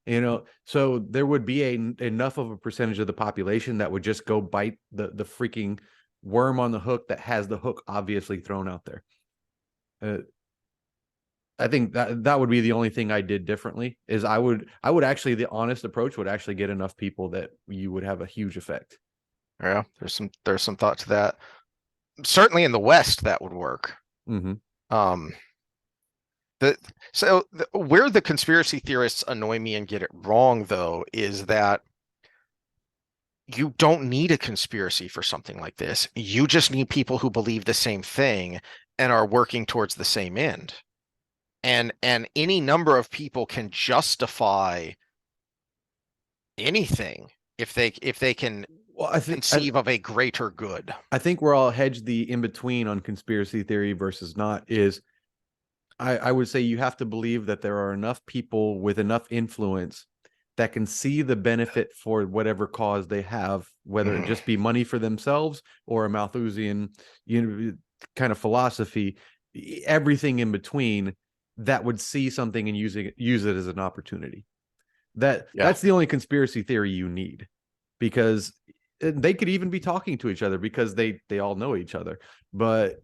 blah. So there would be enough of a percentage of the population that would just go bite the freaking worm on the hook that has the hook obviously thrown out there. I think that would be the only thing I did differently. Is I would actually, the honest approach would actually get enough people that you would have a huge effect. Yeah, there's some thought to that. Certainly in the West, that would work. Mm-hmm. Where the conspiracy theorists annoy me and get it wrong, though, is that you don't need a conspiracy for something like this. You just need people who believe the same thing and are working towards the same end. And any number of people can justify anything if they can conceive of a greater good. I think we're all hedged the in between on conspiracy theory versus not. Is I would say you have to believe that there are enough people with enough influence that can see the benefit for whatever cause they have, whether it just be money for themselves or a Malthusian kind of philosophy, everything in between, that would see something and use it as an opportunity. That's the only conspiracy theory you need, because they could even be talking to each other because they all know each other. But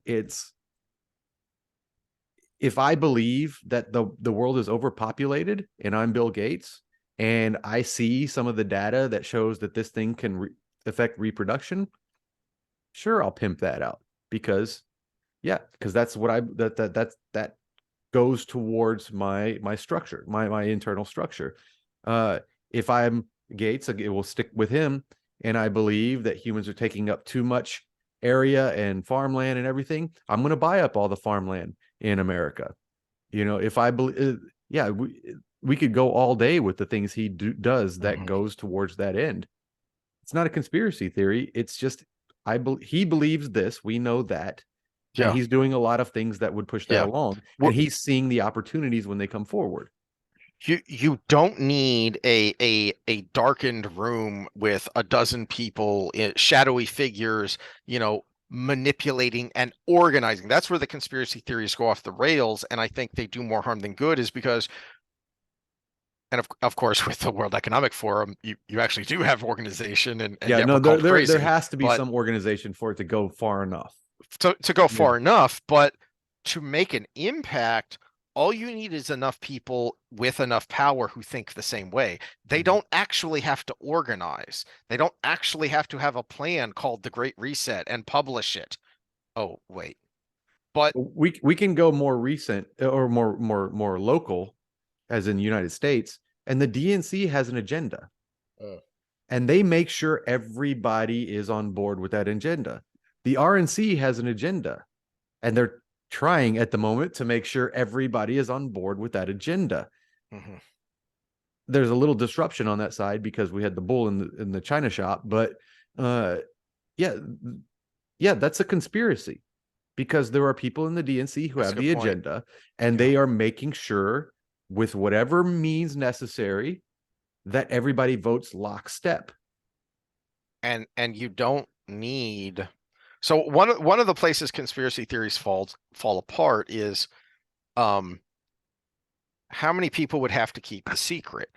if I believe that the world is overpopulated and I'm Bill Gates and I see some of the data that shows that this thing can affect reproduction, sure, I'll pimp that out, because that's what that goes towards my structure, my internal structure. If I'm Gates, it will stick with him, and I believe that humans are taking up too much area and farmland and everything. I'm going to buy up all the farmland in America. If I believe, we could go all day with the things he does that goes towards that end. It's not a conspiracy theory. It's just he believes this. We know that. Yeah. And he's doing a lot of things that would push that along. And he's seeing the opportunities when they come forward. You don't need a darkened room with a dozen people, shadowy figures, manipulating and organizing. That's where the conspiracy theories go off the rails, and I think they do more harm than good, is because, and of course, with the World Economic Forum, you actually do have organization, and yet we're called crazy. There has to be some organization for it to go far enough. To go far enough, but to make an impact, all you need is enough people with enough power who think the same way. They don't actually have to organize. They don't actually have to have a plan called the Great Reset and publish it. Oh, wait. But we can go more recent or more local, as in the United States, and the DNC has an agenda. And they make sure everybody is on board with that agenda. The RNC has an agenda, and they're trying at the moment to make sure everybody is on board with that agenda. There's a little disruption on that side because we had the bull in the China shop, but that's a conspiracy, because there are people in the DNC who have the agenda, and they are making sure, with whatever means necessary, that everybody votes lockstep. And you don't need, So one of the places conspiracy theories fall apart is um how many people would have to keep the secret,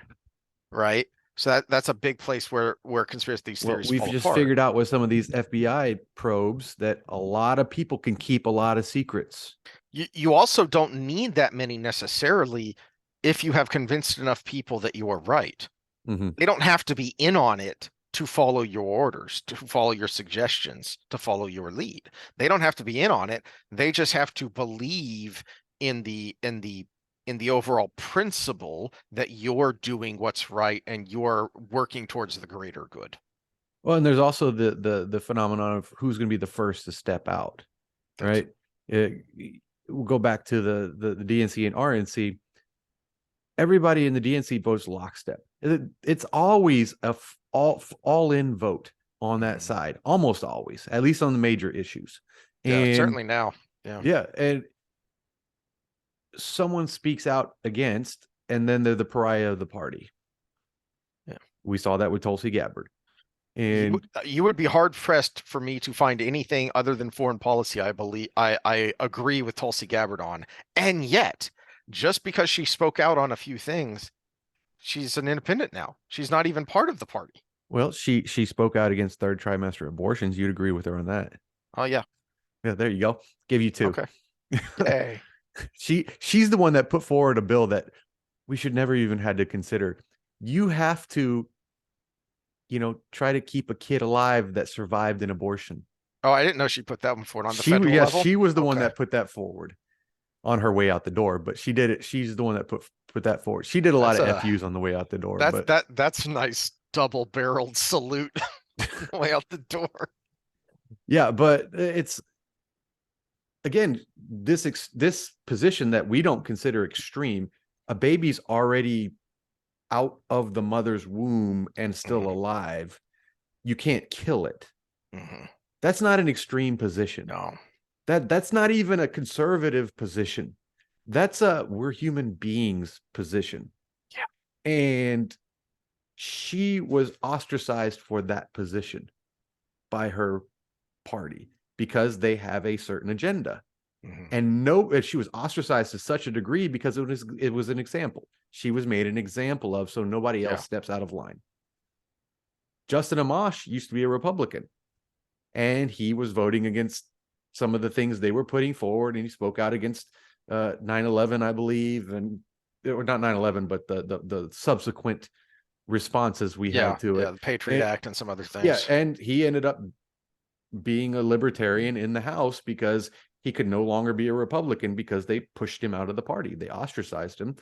right? So that's a big place where conspiracy Well, theories we've fall just apart. figured out with some of these FBI probes that a lot of people can keep a lot of secrets. You also don't need that many necessarily if you have convinced enough people that you are right. Mm-hmm. They don't have to be in on it to follow your orders, to follow your suggestions, to follow your lead. They don't have to be in on it. They just have to believe in the overall principle that you're doing what's right and you're working towards the greater good. Well, and there's also the phenomenon of who's going to be the first to step out, That's right? We'll go back to the DNC and RNC. Everybody in the DNC votes lockstep. It's always a all in vote on that side, almost always, at least on the major issues. yeah, And certainly now. Yeah. yeah, and someone speaks out against, and then they're the pariah of the party. Yeah. We saw that with Tulsi Gabbard. You And you would be hard pressed for me to find anything other than foreign policy. I agree with Tulsi Gabbard on, and yet just because she spoke out on a few things, she's an independent now. She's not even part of the party. well, she spoke out against third trimester abortions. You'd agree with her on that. Oh yeah. Yeah, there you go. Give you two. Okay. Yay. She's the one that put forward a bill that we should never even had to consider. You have to, try to keep a kid alive that survived an abortion. Oh, I didn't know she put that one forward on the federal level. She was the one Okay. that put that forward on her way out the door, but she did it. She's the one that put that forward. She did a lot of FUs on the way out the door, but That's a nice double-barreled salute on the way out the door. yeah, but it's again this position that we don't consider extreme. A baby's already out of the mother's womb and still alive. You can't kill it. That's not an extreme position. No. That's not even a conservative position. That's a we're human beings position. Yeah. And she was ostracized for that position by her party because they have a certain agenda. And she was ostracized to such a degree because it was an example. She was made an example of, so nobody else steps out of line. Justin Amash used to be a Republican, and he was voting against some of the things they were putting forward, and he spoke out against 9/11, I believe, and or not 9/11, but the subsequent responses we had to it. The Patriot Act and some other things. Yeah, and he ended up being a libertarian in the House because he could no longer be a Republican because they pushed him out of the party. They ostracized him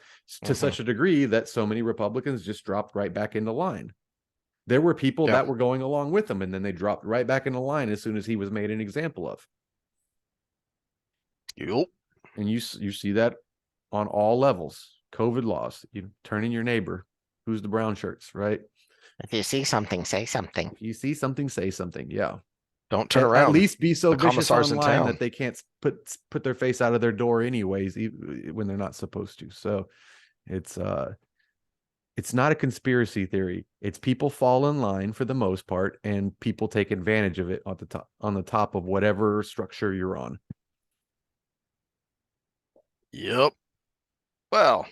to such a degree that so many Republicans just dropped right back into line. There were people that were going along with him, and then they dropped right back into line as soon as he was made an example of. Yep. And you see that on all levels. COVID laws, you turn in your neighbor. Who's the brown shirts, right? If you see something, say something. If you see something, say something. Yeah. Don't turn around. At least be so the vicious online in that they can't put their face out of their door anyways, when they're not supposed to. So it's not a conspiracy theory. It's people fall in line for the most part, and people take advantage of it on the top of whatever structure you're on. Yep. Well,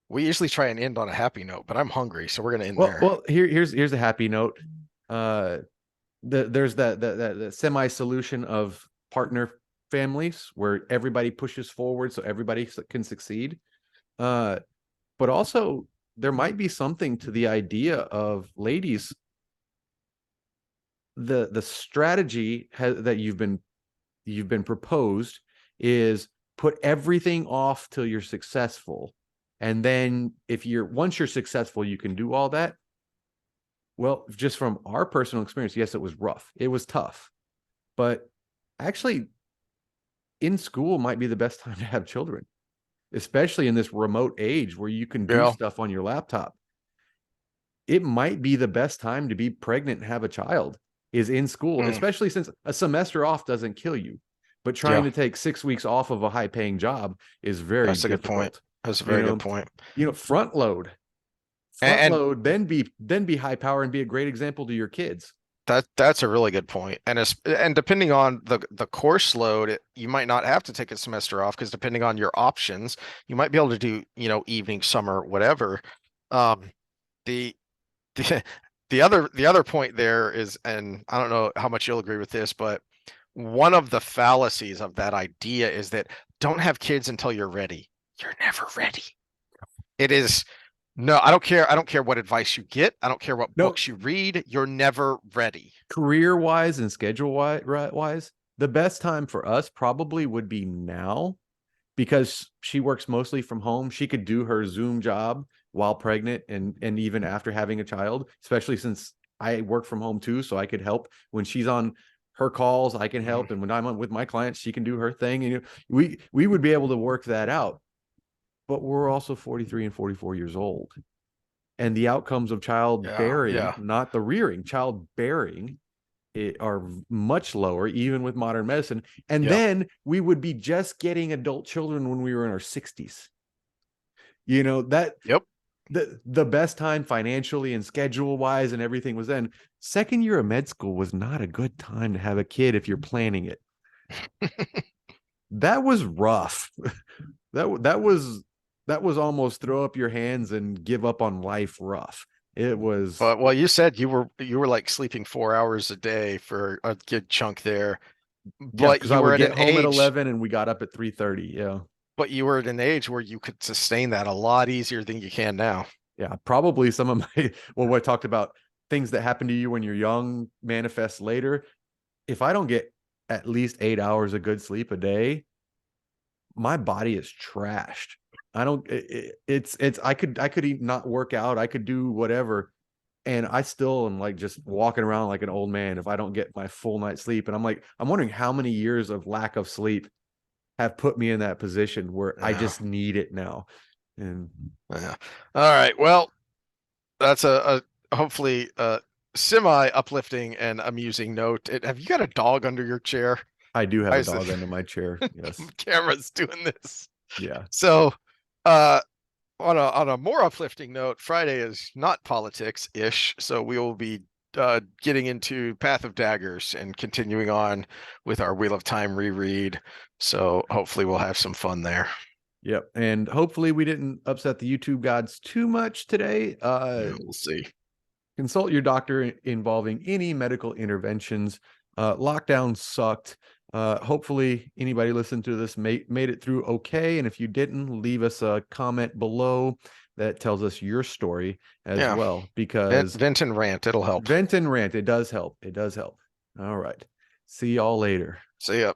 we usually try and end on a happy note, but I'm hungry, so we're gonna end there. Well, here's a happy note. There's that semi-solution of partner families where everybody pushes forward so everybody can succeed. But also there might be something to the idea of, ladies, the strategy that you've been proposed is put everything off till you're successful. And then once you're successful, you can do all that. Well, just from our personal experience, yes, it was rough. It was tough. But actually, in school might be the best time to have children, especially in this remote age where you can do stuff on your laptop. It might be the best time to be pregnant and have a child is in school, especially since a semester off doesn't kill you. But trying to take 6 weeks off of a high-paying job is very difficult. Good point. That's a very good point. Front load, then be high power and be a great example to your kids. That's a really good point. And depending on the course load, you might not have to take a semester off because depending on your options, you might be able to do, evening, summer, whatever. Um, the the the other point there is, and I don't know how much you'll agree with this, but one of the fallacies of that idea is that don't have kids until you're ready. You're never ready. It is no, I don't care. I don't care what advice you get. I don't care what No, books you read. You're never ready. career wise and schedule wise, the best time for us probably would be now, because she works mostly from home. She could do her Zoom job while pregnant and even after having a child, especially since I work from home too, so I could help when she's on her calls. I can Mhm. help, and when I'm on with my clients, she can do her thing. And we would be able to work that out. But we're also 43 and 44 years old, and the outcomes of Yeah, childbearing, yeah, not the rearing, childbearing, are much lower, even with modern medicine. And yeah. then we would be just getting adult children when we were in our 60s. You know, that Yep. the best time financially and schedule wise and everything was then. Second year of med school was not a good time to have a kid if you're planning it. That was rough. That was almost throw up your hands and give up on life rough. It was. But well, you said you were like sleeping 4 hours a day for a good chunk there, Yeah, but because I you were would at get an home at age, 11 and we got up at 3:30. Yeah. but you were at an age where you could sustain that a lot easier than you can now. Yeah, probably some of my well, what I talked about, things that happen to you when you're young manifest later. If I don't get at least 8 hours of good sleep a day, my body is trashed. I don't. It's. I could even not work out. I could do whatever, and I still am like just walking around like an old man if I don't get my full night's sleep. And I'm wondering how many years of lack of sleep have put me in that position where I Yeah, just need it now. And yeah. All right. Well, that's a hopefully semi uplifting and amusing note. Have you got a dog under your chair? I do have Why a is the dog under my chair. Yes. camera's doing this? Yeah. So, uh, on a more uplifting note, Friday is not politics ish, so we will be getting into Path of Daggers and continuing on with our Wheel of Time reread. So hopefully we'll have some fun there. Yep. And hopefully we didn't upset the YouTube gods too much today. Yeah, we'll see. Consult your doctor involving any medical interventions. Lockdown sucked. Hopefully anybody listened to this made it through okay. And if you didn't, leave us a comment below that tells us your story as Yeah, well, vent, because vent and rant. It'll help. vent and rant, it does help. It does help. All right. See y'all later. See ya.